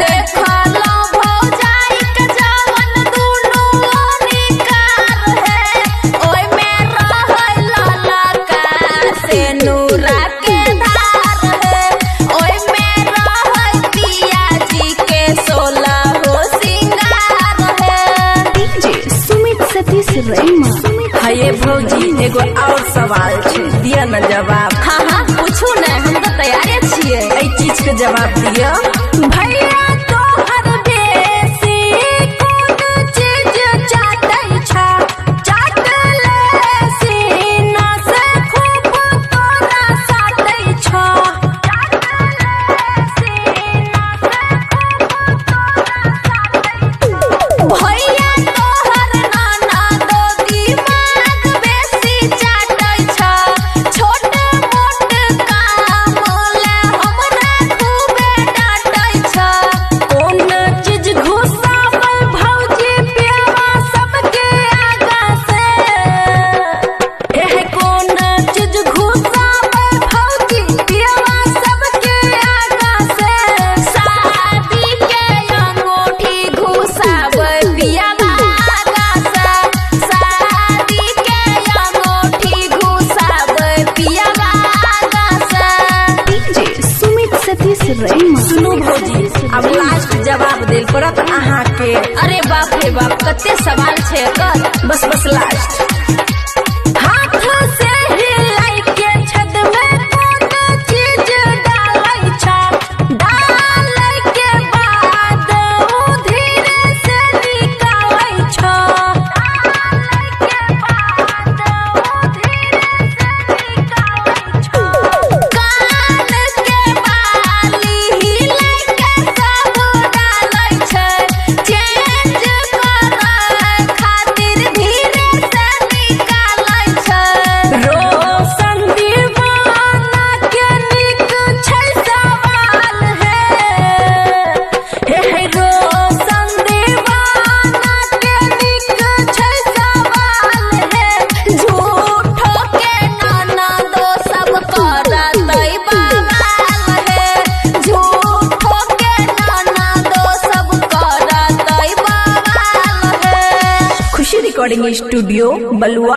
देखा लो भौजाई के जवन दोनों औरी कार है। ओय में रहै लाला का से नूरा के धार है। ओय में रहै पिया जी के 16 हो सिंगार है। डीजे सुमित सतीश रैमा। है ये भौजी एगो और सवाल छै, दिया न जवाब। हाँ हाँ पूछू ना, हम तो तैयारे छियै। एहि चीज के जवाब दिया। भैया तोहर बेसी कोन चीज चाटै छ? चाटले सीना से खूब तोरा साटै छ। चाटले सीना से खूब तोरा साटै छ। भैया तोहर नाना दो दिमाग बेसी चाटै छ। छोट मोट काम ले हमरा खूबे डांटै छ। कौन चीज घुसाबै भौजी प्यावा सबके आगा से? कौन चीज घुसाबै भौजी प्यावा सबके आगा से? शादी के अंगूठी घुसाबै पियावा आगा से। शादी के अंगूठी घुसाबै पियावा आगा से। डीजे सुमित सतीश रैमा। सुनू भौजी, अब लास्ट जवाब देल पड़त अहाँ के। अरे बाप रे बाप, कते सवाल छै एकर। बस लास्ट। हाथ से हिलाई के छत में कौन चीज डालै छ? डालै के बाद उ धीरे से निकालै छ। डालै के बाद उ धीरे से निकालै छ। कान के बाली हिलै के सब डालै छै। चेंज करै खातिर धीरे से निकालै छै। रोशन दीवाना के नीक छै सवाल है। रोशन दीवाना के नीक छै सवाल है। झूठो के नाना दो सब करतै बवाल है। झूठो के नाना दो सब करतै बवाल है। खुशी रिकॉर्डिंग स्टूडियो बलुआ।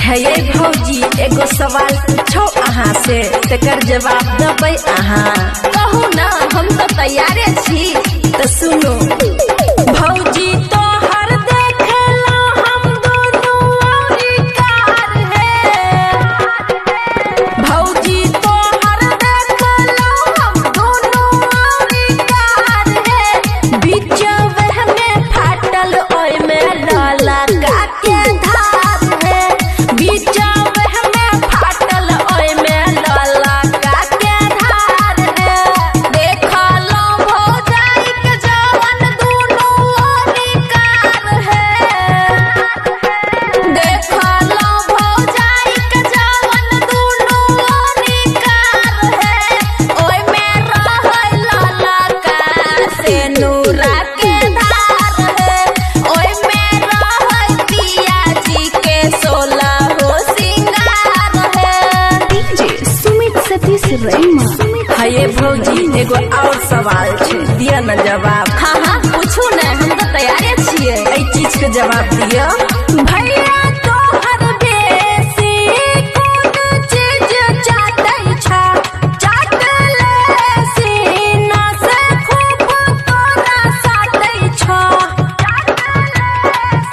है ये भौजी एगो सवाल पूछो अहाँ से, तकर जवाब देबै अहाँ। कहू ना हम तो तैयारे छी, तो सुनो। भौजी तो हर देखेला हम दोनों औरी कार है। भौजी तो हर देखेला हम दोनों औरी कार है। बीचवे में फाटल ओय में लाला का के धार है। बीचवे में फाटल ओय में लाला का के धार है। देखा लो भौजाई के जवन दोनों औरी कार है। देखा लो भौजाई के जवन दोनों औरी कार है। ओय में रहै लाला का से नूरा के धार है। ओय में रहै पिया जी के 16 हो सिंगार है। डीजे सुमित सतीश रैमा। है ये भौजी एगो और सवाल छै, दिया न जवाब। हाँ हाँ पूछू ना, हम तो तैयारे छियै। एहि चीज के जवाब दिया। भैया तोहर बेसी कोन चीज चाटै छ? चाटले सीना से खूब तोरा साटै छ। चाटले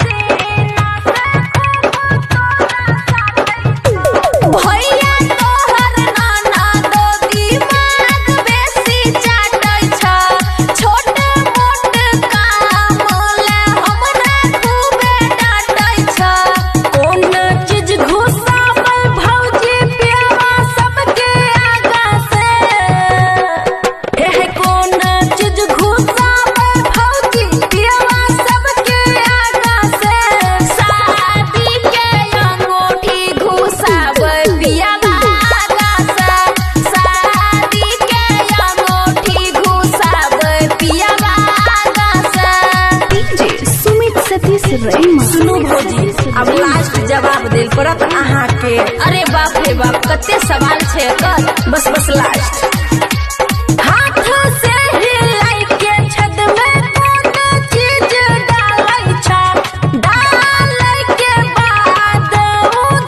सीना से खूब तोरा साटै छ। भैया तोहर नाना दो दिमाग बेसी चाटै रईमा। सुनू भौजी, अब लास्ट जवाब दिल पड़त अहाँ के। अरे बाप रे बाप, कते सवाल छे एकर। बस लास्ट। हाथ से हिलाई के छत में कौन चीज डालै छा, डालै के बाद उ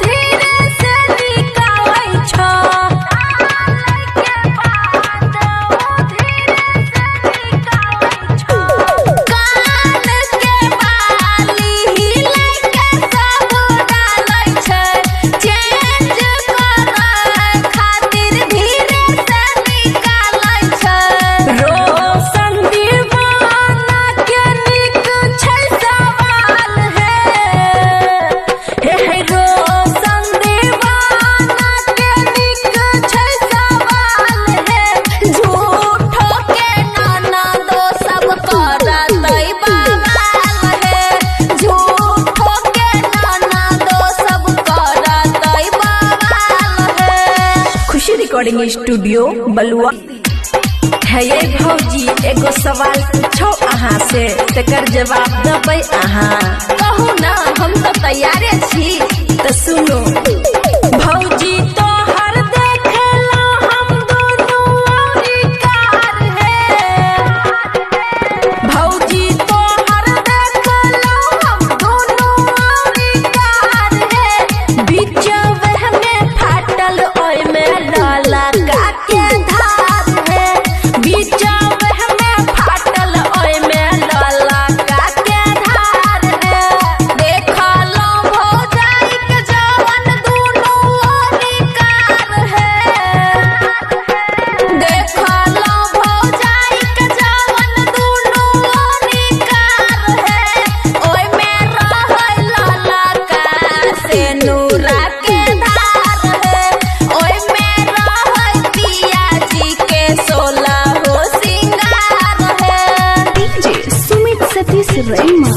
धीरे से निकालै छा, डालै के बाद उ धीरे से निकालै छा। कान के बाली हिलाई के सब डालै छै, चेंज करै खातिर धीरे से निकालै छै। रोशन दीवाना के निक छै सवाल हे रोशन दीवाना के निक छै सवाल हे। झूठो के नाना दो सब करतै बवाल हे, झूठो के नाना दो सब करतै बवाल हे। खुशी रिकॉर्डिंग स्टूडियो बलुआ। है ये भौजी, एगो सवाल पूछो अहाँ से, तकर जवाब देबै अहाँ। कहू ना, हम तो तैयारे छी। तो सुनो भौजी, तो हर देखेला हम दोनों औरी कार है। भौजी, तो हर देखेला हम दोनों औरी कार है। बीचवे में फाटल ओय में लाला का के धार है। बीचवे में फाटल ओय में लाला का के धार है। देखलो भौजाई के जवन दुनू ओरी कार है, देखलो भौजाई के जवन दुनू ओरी कार है। ओय में रहै लाला का से नूरा के धार है, ओय में रहै पिया जी के 16 हो सिंगार है। डीजे सुमित सतीश रईमा।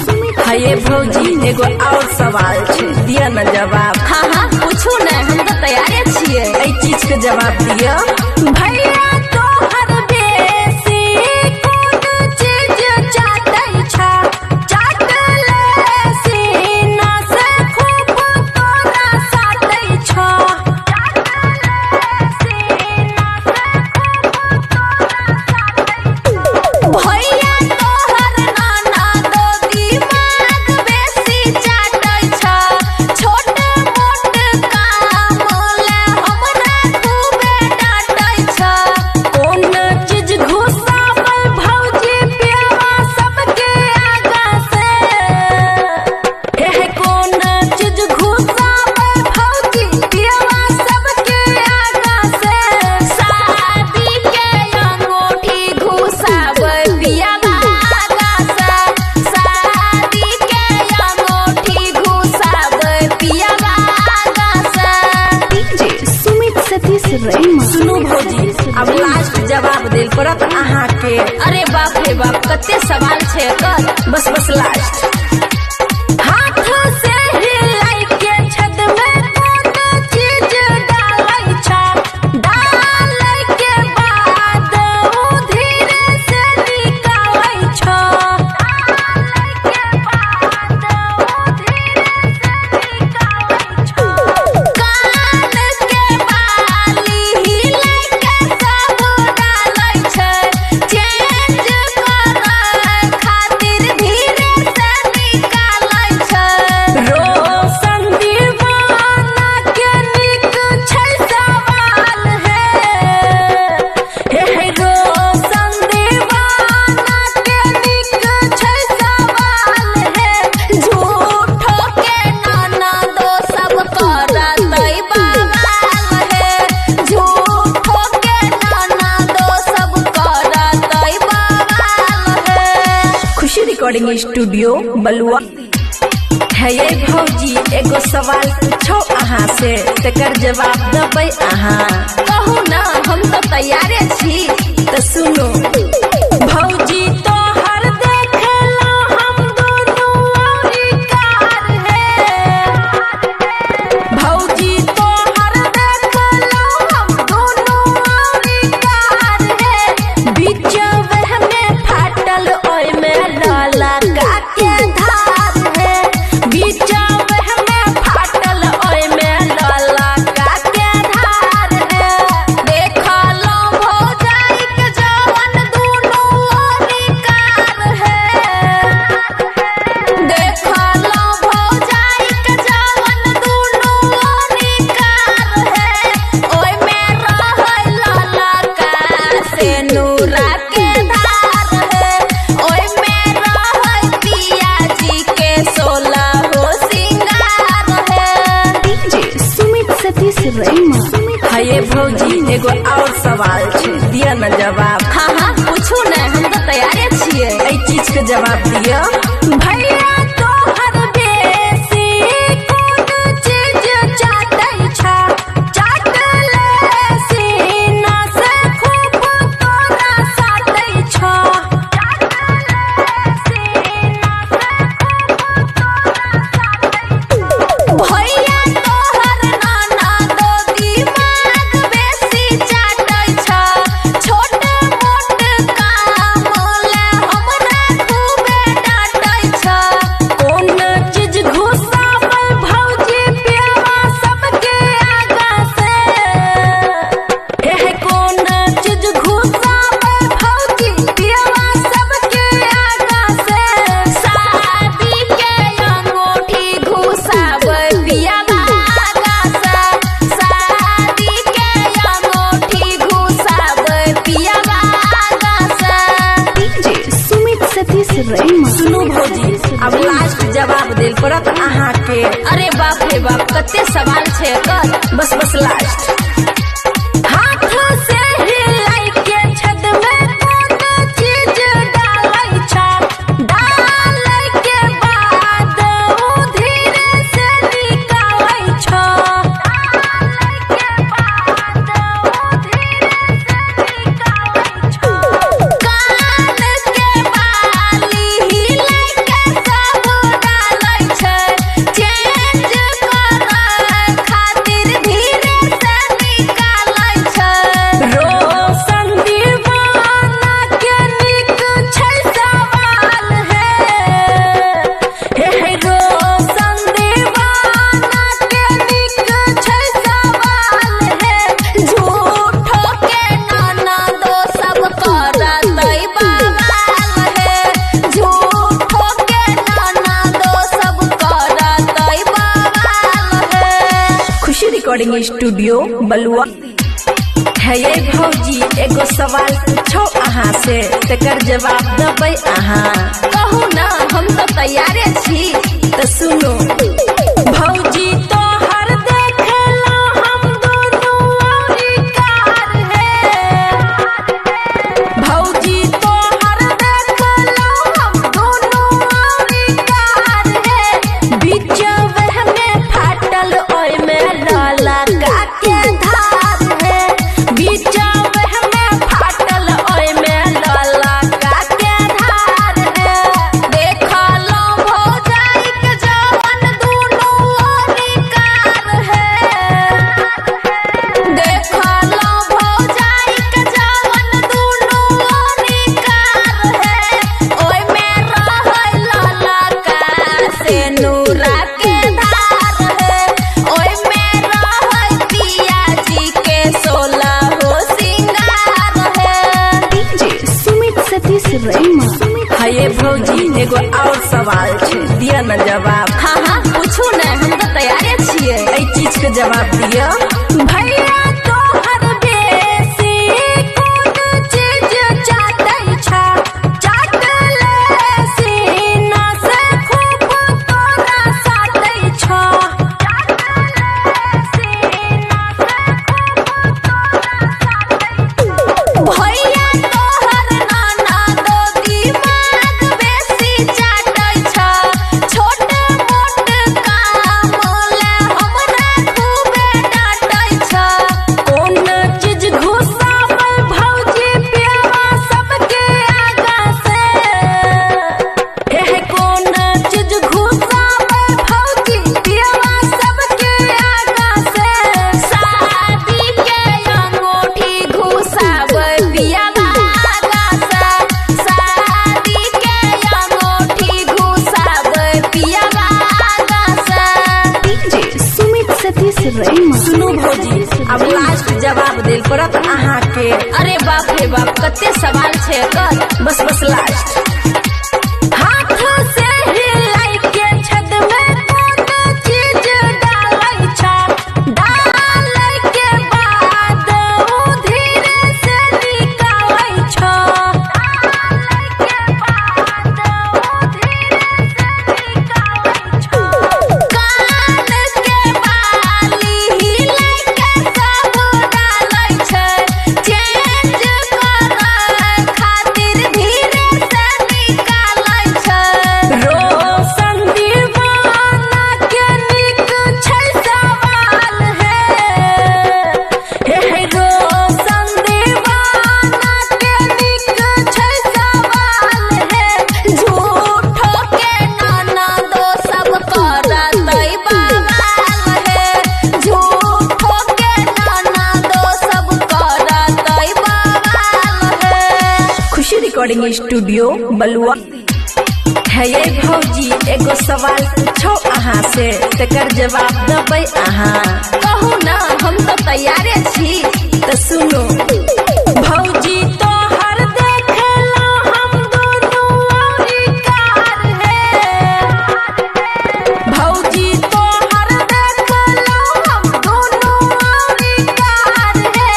है ये भौजी, एगो और सवाल छै, दिया न जवाब। हाँ हाँ, पूछू ना, हम तो तैयारे छियै। एहि चीज के जवाब दिया। भैया तोहर बेसी कोन चीज चाटै छा, चाटले सीना से खूब तोरा साटै छा, चाटले सीना से खूब तोरा साटै छा। भैया तोहर नाना दो दिमाग बेसी चाटै छा, छोट मोट काम ले हमरा खूबे डांटै छा। कौन चीज घुसाबै भौजी प्यावा सबके आगा से, हे कौन चीज घुसाबै भौजी प्यावा सबके आगा से। शादी के अंगूठी घुसाबै पियावा आगा से, शादी के अंगूठी घुसाबै पियावा आगा से। डीजे सुमित सतीश रईमा। सुनू भौजी, अब लास्ट जवाब दिल पड़त अहाँ के। अरे बाप रे बाप, कते सवाल छे एकर। बस लास्ट। हाथ से हिलाई के छत में कौन चीज डालै छा, डालै के बाद उ धीरे से निकालै छा, डालै के बाद उ धीरे से निकालै छा। कान के बाली हिलाई के सब डालै छै, चेंज करै खातिर धीरे से निकालै छै। रोशन दीवाना के निक छै सवाल हे रोशन दीवाना के निक छै सवाल हे। झूठो के नाना दो सब करतै बवाल हे, झूठो के नाना दो सब करतै बवाल हे। खुशी रिकॉर्डिंग स्टूडियो बलुआ। है ये भौजी, एगो सवाल पूछो अहाँ से, तकर जवाब देबै अहाँ। कहू ना, हम तो तैयारे छी। तो सुनो भौजी, तो हर देखेला हम दोनों औरी कार है। भौजी, तो हर देखेला हम दोनों औरी कार है। बीचवे में फाटल ओय में लाला का के धार है। जवाब दिया। भैया तोहर बेसी कौन चीज चाटै छा, चाटले सीना से खूब तोरा साटै छा, चाटले सीना से खूब तोरा साटै छा। भैया तोहर नाना दो दिमाग बेसी चाटै छ, छोट मोट काम ले हमरा खूबे डांटै छ। कौन चीज घुसाबै भौजी पियवा सबके आगा से, एह कौन चीज घुसाबै भौजी पियवा सबके आगा से। शादी के अंगूठी घुसाबै पियवा आगा से, शादी के अंगूठी घुसाबै पियवा आगा से। डीजे सुमित सतीश रईमा। सुनू भौजी, अब लास्ट जवाब देल पड़त अहाँ के। अरे बाप रे बाप, कते सवाल छै एकर। बस लास्ट। हाथ से हिलाई के छत में कौन चीज डालै छा, डालै के बाद उ धीरे से निकालै छा, डालै के बाद उ धीरे से निकालै छा। कान के बाली हिलै के सब डालै छै, चेंज करै खातिर धीरे से निकालै छै। रोशन दीवाना के नीक छै सवाल हे रोशन दीवाना के नीक छै सवाल हे। झूठो के नाना दो सब करतै बवाल हे, झूठो के नाना दो सब करतै बवाल हे। खुशी रिकॉर्डिंग स्टूडियो बलुआ। है ये भौजी एगो सवाल पूछो अहाँ से, तकर जवाब देबै अहाँ। कहू ना, हम तो तैयारे छी। तो सुनो भौजी तोहर देखेला हम दोनों औरी कार है, भौजी तोहर देखेला हम दोनों औरी कार है। बीचवे में फाटल ओय में लाला का के धार है, बीचवे में फाटल ओय में लाला का के धार है। देखलो भौजाई के जवन दुनू ओरी कार है, देखलो भौजाई के जवन दुनू ओरी कार है। ओय में रहै लाला का से नूरा के धार है, ओय में रहै पिया जी के 16 हो सिंगार है। डीजे सुमित सतीश रईमा। है ये भौजी एगो और सवाल छै, दिया न जवाब। हाँ हाँ, पूछू ने, हम तो तैयारे छियै। एहि चीज के जवाब दिया। भैया तोहर बेसी कौन चीज चाटै छा, चाटले सीना से खूब तोरा साटै छा, चाटले सीना से खूब तोरा साटै छा। भैया तोहर नाना दो दिमाग बेसी चाटै छ, छोट मोट काम ले हमरा खूबे डांटै छ। कौन चीज घुसाबै भौजी पियवा सबके आगा से, एह कौन चीज घुसाबै भौजी पियवा सबके आगा से। शादी के अंगूठी घुसाबै पियवा आगा से, शादी के अंगूठी घुसाबै पियवा आगा से। डीजे सुमित सतीश रईमा। सुनू भौजी, अब लास्ट जवाब देल पड़त अहाँ के। अरे बाप रे बाप, कते सवाल छै एकर। बस लास्ट। हाथ से हिलाई के छत में कौन चीज डालै छा, डालै के बाद उ धीरे से निकालै छा, डालै के बाद उ धीरे से निकालै छा। कान के बाली हिलै के सब डालै छै, चेंज करै खातिर धीरे से स्टूडियो बलुआ। है ये भौजी एगो सवाल पूछो अहाँ से, तकर जवाब देबै अहाँ। कहू ना हम तो तैयारे छी, तो सुनो। भौजी तो हर देखेला हम दोनों औरी कार है। भौजी तो हर देखेला हम दोनों औरी कार है।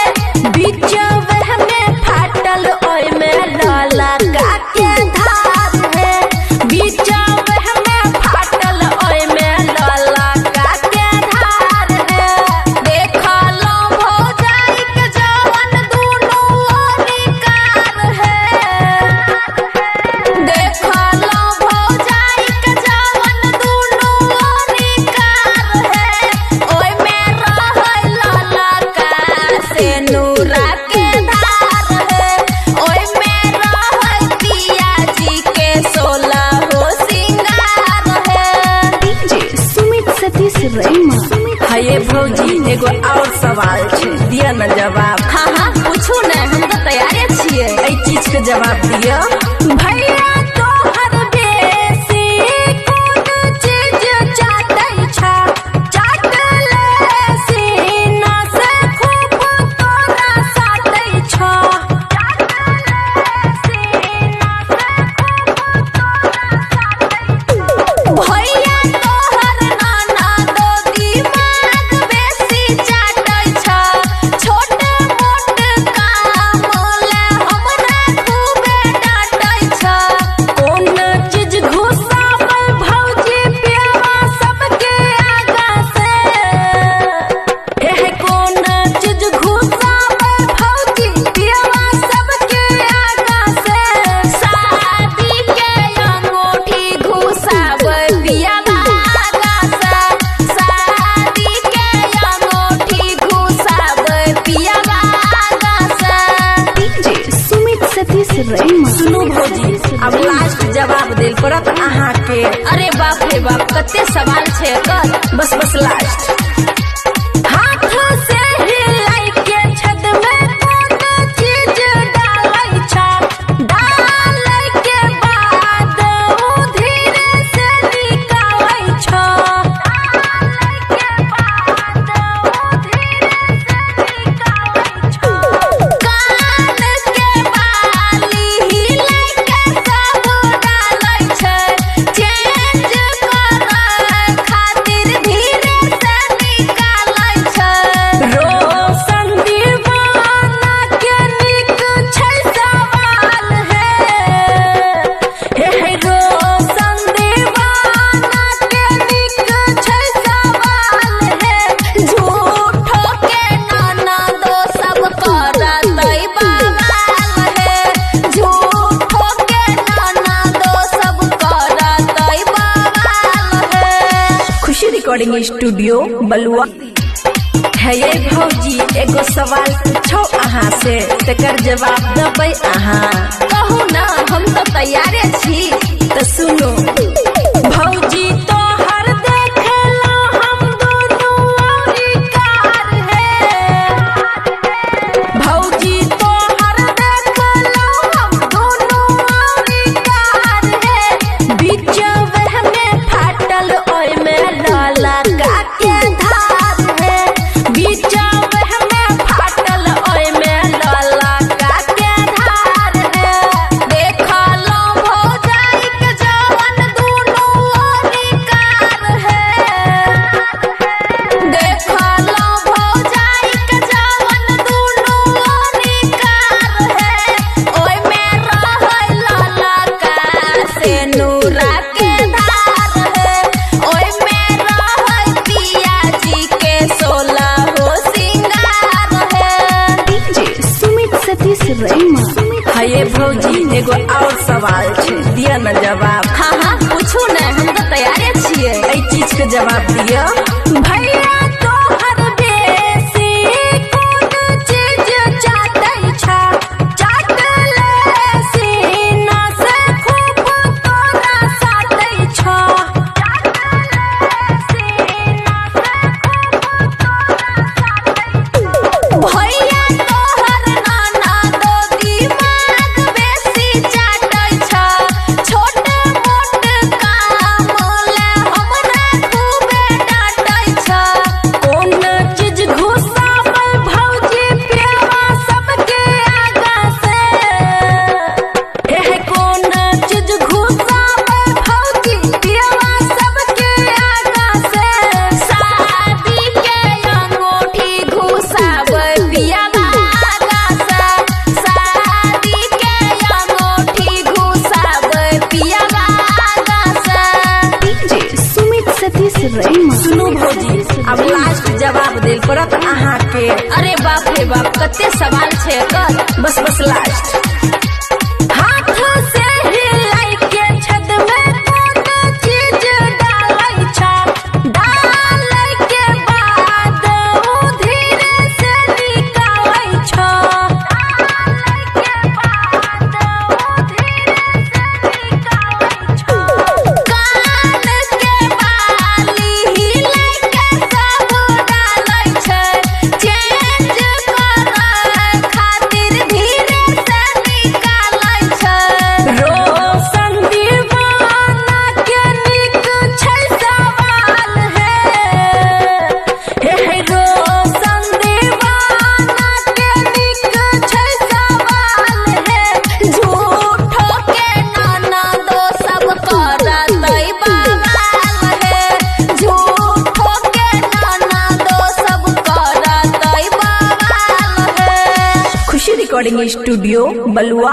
बीचवे में फाटल ओय में लाला का के धार है। बीचवे में फाटल ओय में लाला का के धार है। देखलो भौजाई के जवन दोनों औरी कार है। देखलो भौजाई के जवन दोनों औरी कार है। ओय में रहै लाला का से नूरा के धार है। ओय में रहै पिया जी के 16 हो सिंगार है। डीजे सुमित सतीश रईमा। है ये भौजी एगो और सवाल छै, दिया न जवाब। हाँ हाँ पूछू न, हम तो तैयारे छियै। एहि चीज के जवाब दिया। भैया तोहर बेसी कोन चीज चाटै छ? चाटले सीना से खूब तोरा साटै छ। चाटले सीना से खूब तोरा साटै छ। भैया तोहर नाना दो दिमाग बेसी चाटै छ। छोट मोट काम ले हमरा खूबे डांटै छ। कोन चीज घुसाबै भौजी प्यावा सबके आगा से? हे कोन चीज घुसाबै भौजी प्यावा सबके आगा से? शादी के अंगूठी घुसाबै पियावा आगा से। शादी के अंगूठी घुसाबै पियावा आगा से। डीजे सुमित सतीश रईमा। सुनू भौजी, अब लास्ट जवाब देल पड़त अहाँ के। अरे बाप रे बाप, कते सवाल छै एकर। बस लास्ट। हाथ से हिलाई के छत में कोन चीज डालै छ? डालै के बाद उ धीरे से निकालै छ। डालै के बाद उ धीरे से निकालै छ। कान के बाली हिलाई के सब डालै छै। चेंज करै खातिर धीरे से निकालै छै। रोशन दीवाना के नीक छै सवाल है। हे रोशन दीवाना के नीक छै सवाल है। झूठो के नाना दो सब करतै बवाल है। झूठो के नाना दो सब करतै बवाल है। खुशी रिकॉर्डिंग स्टूडियो बलुआ। है ये भौजी एगो सवाल पूछो अहाँ से, तकर जवाब देबै अहाँ। कहू ना हम तो तैयारे छी, तो सुनो। भौजी तो हर देखेला हम दोनों औरी कार है। भौजी तो हर देखेला हम दोनों औरी कार है। बीचवे में फाटल ओय में लाला का के धार है। बीचवे में फाटल ओय में लाला का के धार है। देखलो भौजाई के जवन दोनों औरी कार है। देखलो भौजाई के जवन दोनों औरी कार है। ओय में रहै लाला का से नूरा के धार है। ओय में रहै पिया जी के 16 हो सिंगार है। डीजे सुमित सतीश रईमा। है ये भौजी एगो और सवाल छै, दिया न जवाब। हाँ हाँ पूछू न, हम तो तैयारे छियै। एहि चीज के जवाब दिया। भैया तोहर बेसी कोन चीज चाटै छ? चाटले सीना से खूब तोरा साटै छ। चाटले सीना से खूब तोरा साटै छ। भैया तोहर नाना दो दिमाग बेसी चाटै रईमा। सुनू भौजी, अब लास्ट जवाब दिल पड़त अहाँ के। अरे बाप रे बाप, कते सवाल छे कर। बस बस लास्ट। हाथ से हिलाई के छत में कौन चीज डालै छ? डालै के बाद उ धीरे से निकालै छ। डालै के बाद उ धीरे से निकालै छ। कान के बाली हिलाई के सब डालै छै। चेंज करे खातिर धीरे से निकालै छै। रोशन दीवाना के निक छै सवाल हे रोशन दीवाना के निक छै सवाल हे। झूठो के नाना दो सब करतै बवाल है। झूठो के नाना दो सब करतै बवाल है। खुशी रिकॉर्डिंग स्टूडियो बलुआ।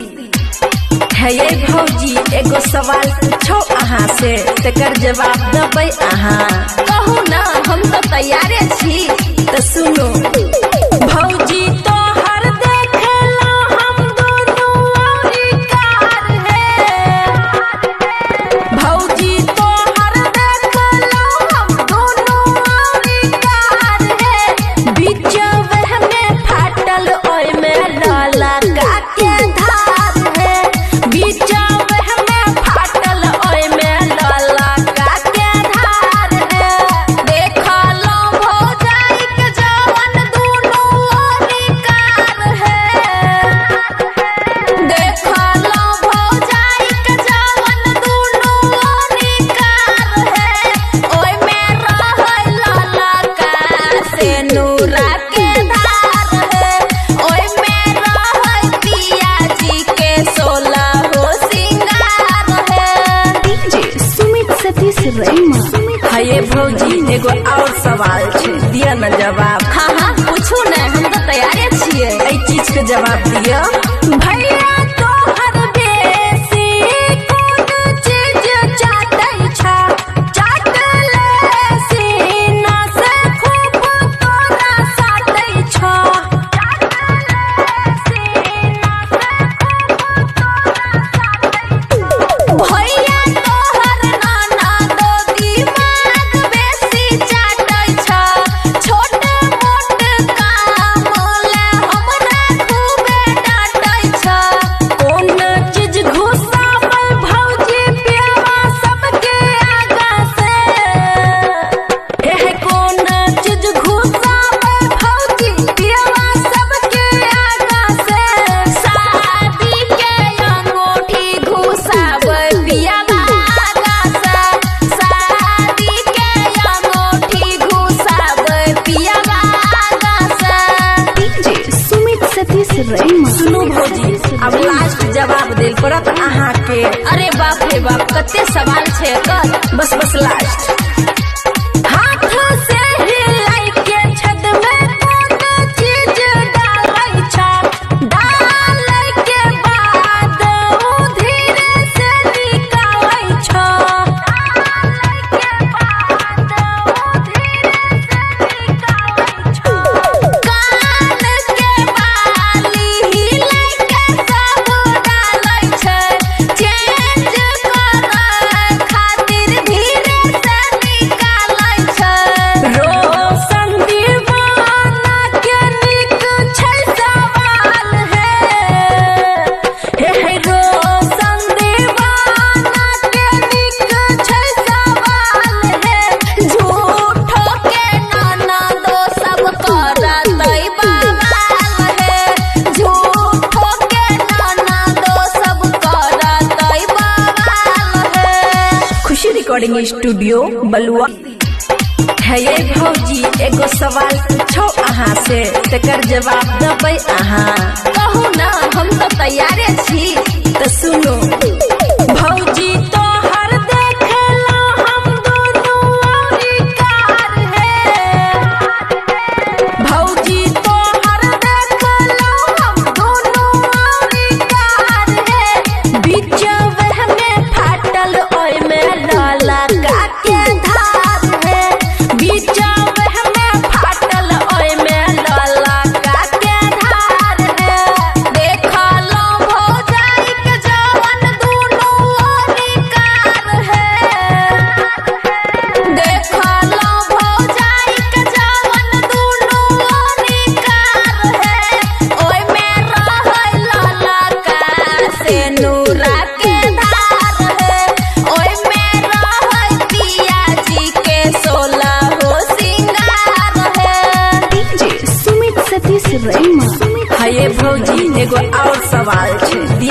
है ये भौजी, एगो सवाल पूछो अहाँ से, तकर जवाब देबै अहाँ। कहू ना, हम तो तैयारे छी। तो सुनो भौजी, तो हर देखला हम दोनों औरी कार है। भौजी, तो हर देखला हम दोनों औरी कार है। बीचवे में फाटल ओय में लाला का के धार है। बीचवे में फाटल ओय में लाला का के धार है। देखलो भौजाई के जवन दुनू ओरी कार है। देखलो भौजाई के जवन दुनू ओरी कार है। ओय में रहै लाला का से नूरा के धार है। ओय में रहै पिया जी के 16 हो सिंगार है। डीजे सुमित सतीश रईमा। है ये भौजी, एगो और सवाल छै, दिया न जवाब। हाँ हाँ, पूछू ने, हम तो तैयारे छियै। एहि चीज के जवाब दिया। भैया तोहर बेसी कोन चीज चाटै छ? चाटले सीना से खूब तोरा साटै छ। चाटले सीना से खूब तोरा साटै छ। भैया तोहर नाना दो दिमाग बेसी चाटै छ। छोट मोट काम ले हमरा खूबे डांटै छ। कोन चीज घुसाबै भौजी पियवा सबके आगा से? हे कोन चीज घुसाबै भौजी पियवा सबके आगा से? शादी के अंगूठी घुसाबै पियवा आगा से। शादी के अंगूठी घुसाबै पियवा आगा से। डीजे सुमित सतीश रईमा। सुनू भौजी, अब लास्ट जवाब दिल पड़त अहाँ के। अरे बाप रे बाप, कते सवाल छे कर। बस बस लास्ट। हाथ से हिलाई के छत में कौन चीज डालै छ? डालै के बाद उ धीरे से निकालै छ। डालै के बाद उ धीरे से निकालै छ। कान के बाली हिलाई के सब डालै छै। चेंज करे खातिर धीरे से निकालै छै। रोशन दीवाना के निक छै सवाल हे रोशन दीवाना के निक छै सवाल हे। झूठो के नाना दो सब करतै बवाल है। झूठो के नाना दो सब करतै बवाल है। खुशी रिकॉर्डिंग स्टूडियो बलुआ। है ये भौजी, एगो सवाल पूछो अहाँ से, तकर जवाब देबै अहाँ। कहू ना, हम तो तैयारे छी। तो सुनो भौजी, तो हर देखला हम दोनों औरी कार है। भौजी, तो हर देखला हम दोनों औरी कार है। बीचवे में फाटल ओय में लाला का के धार है। रईमा हाँ ये भौजी एगो और सवाल छै।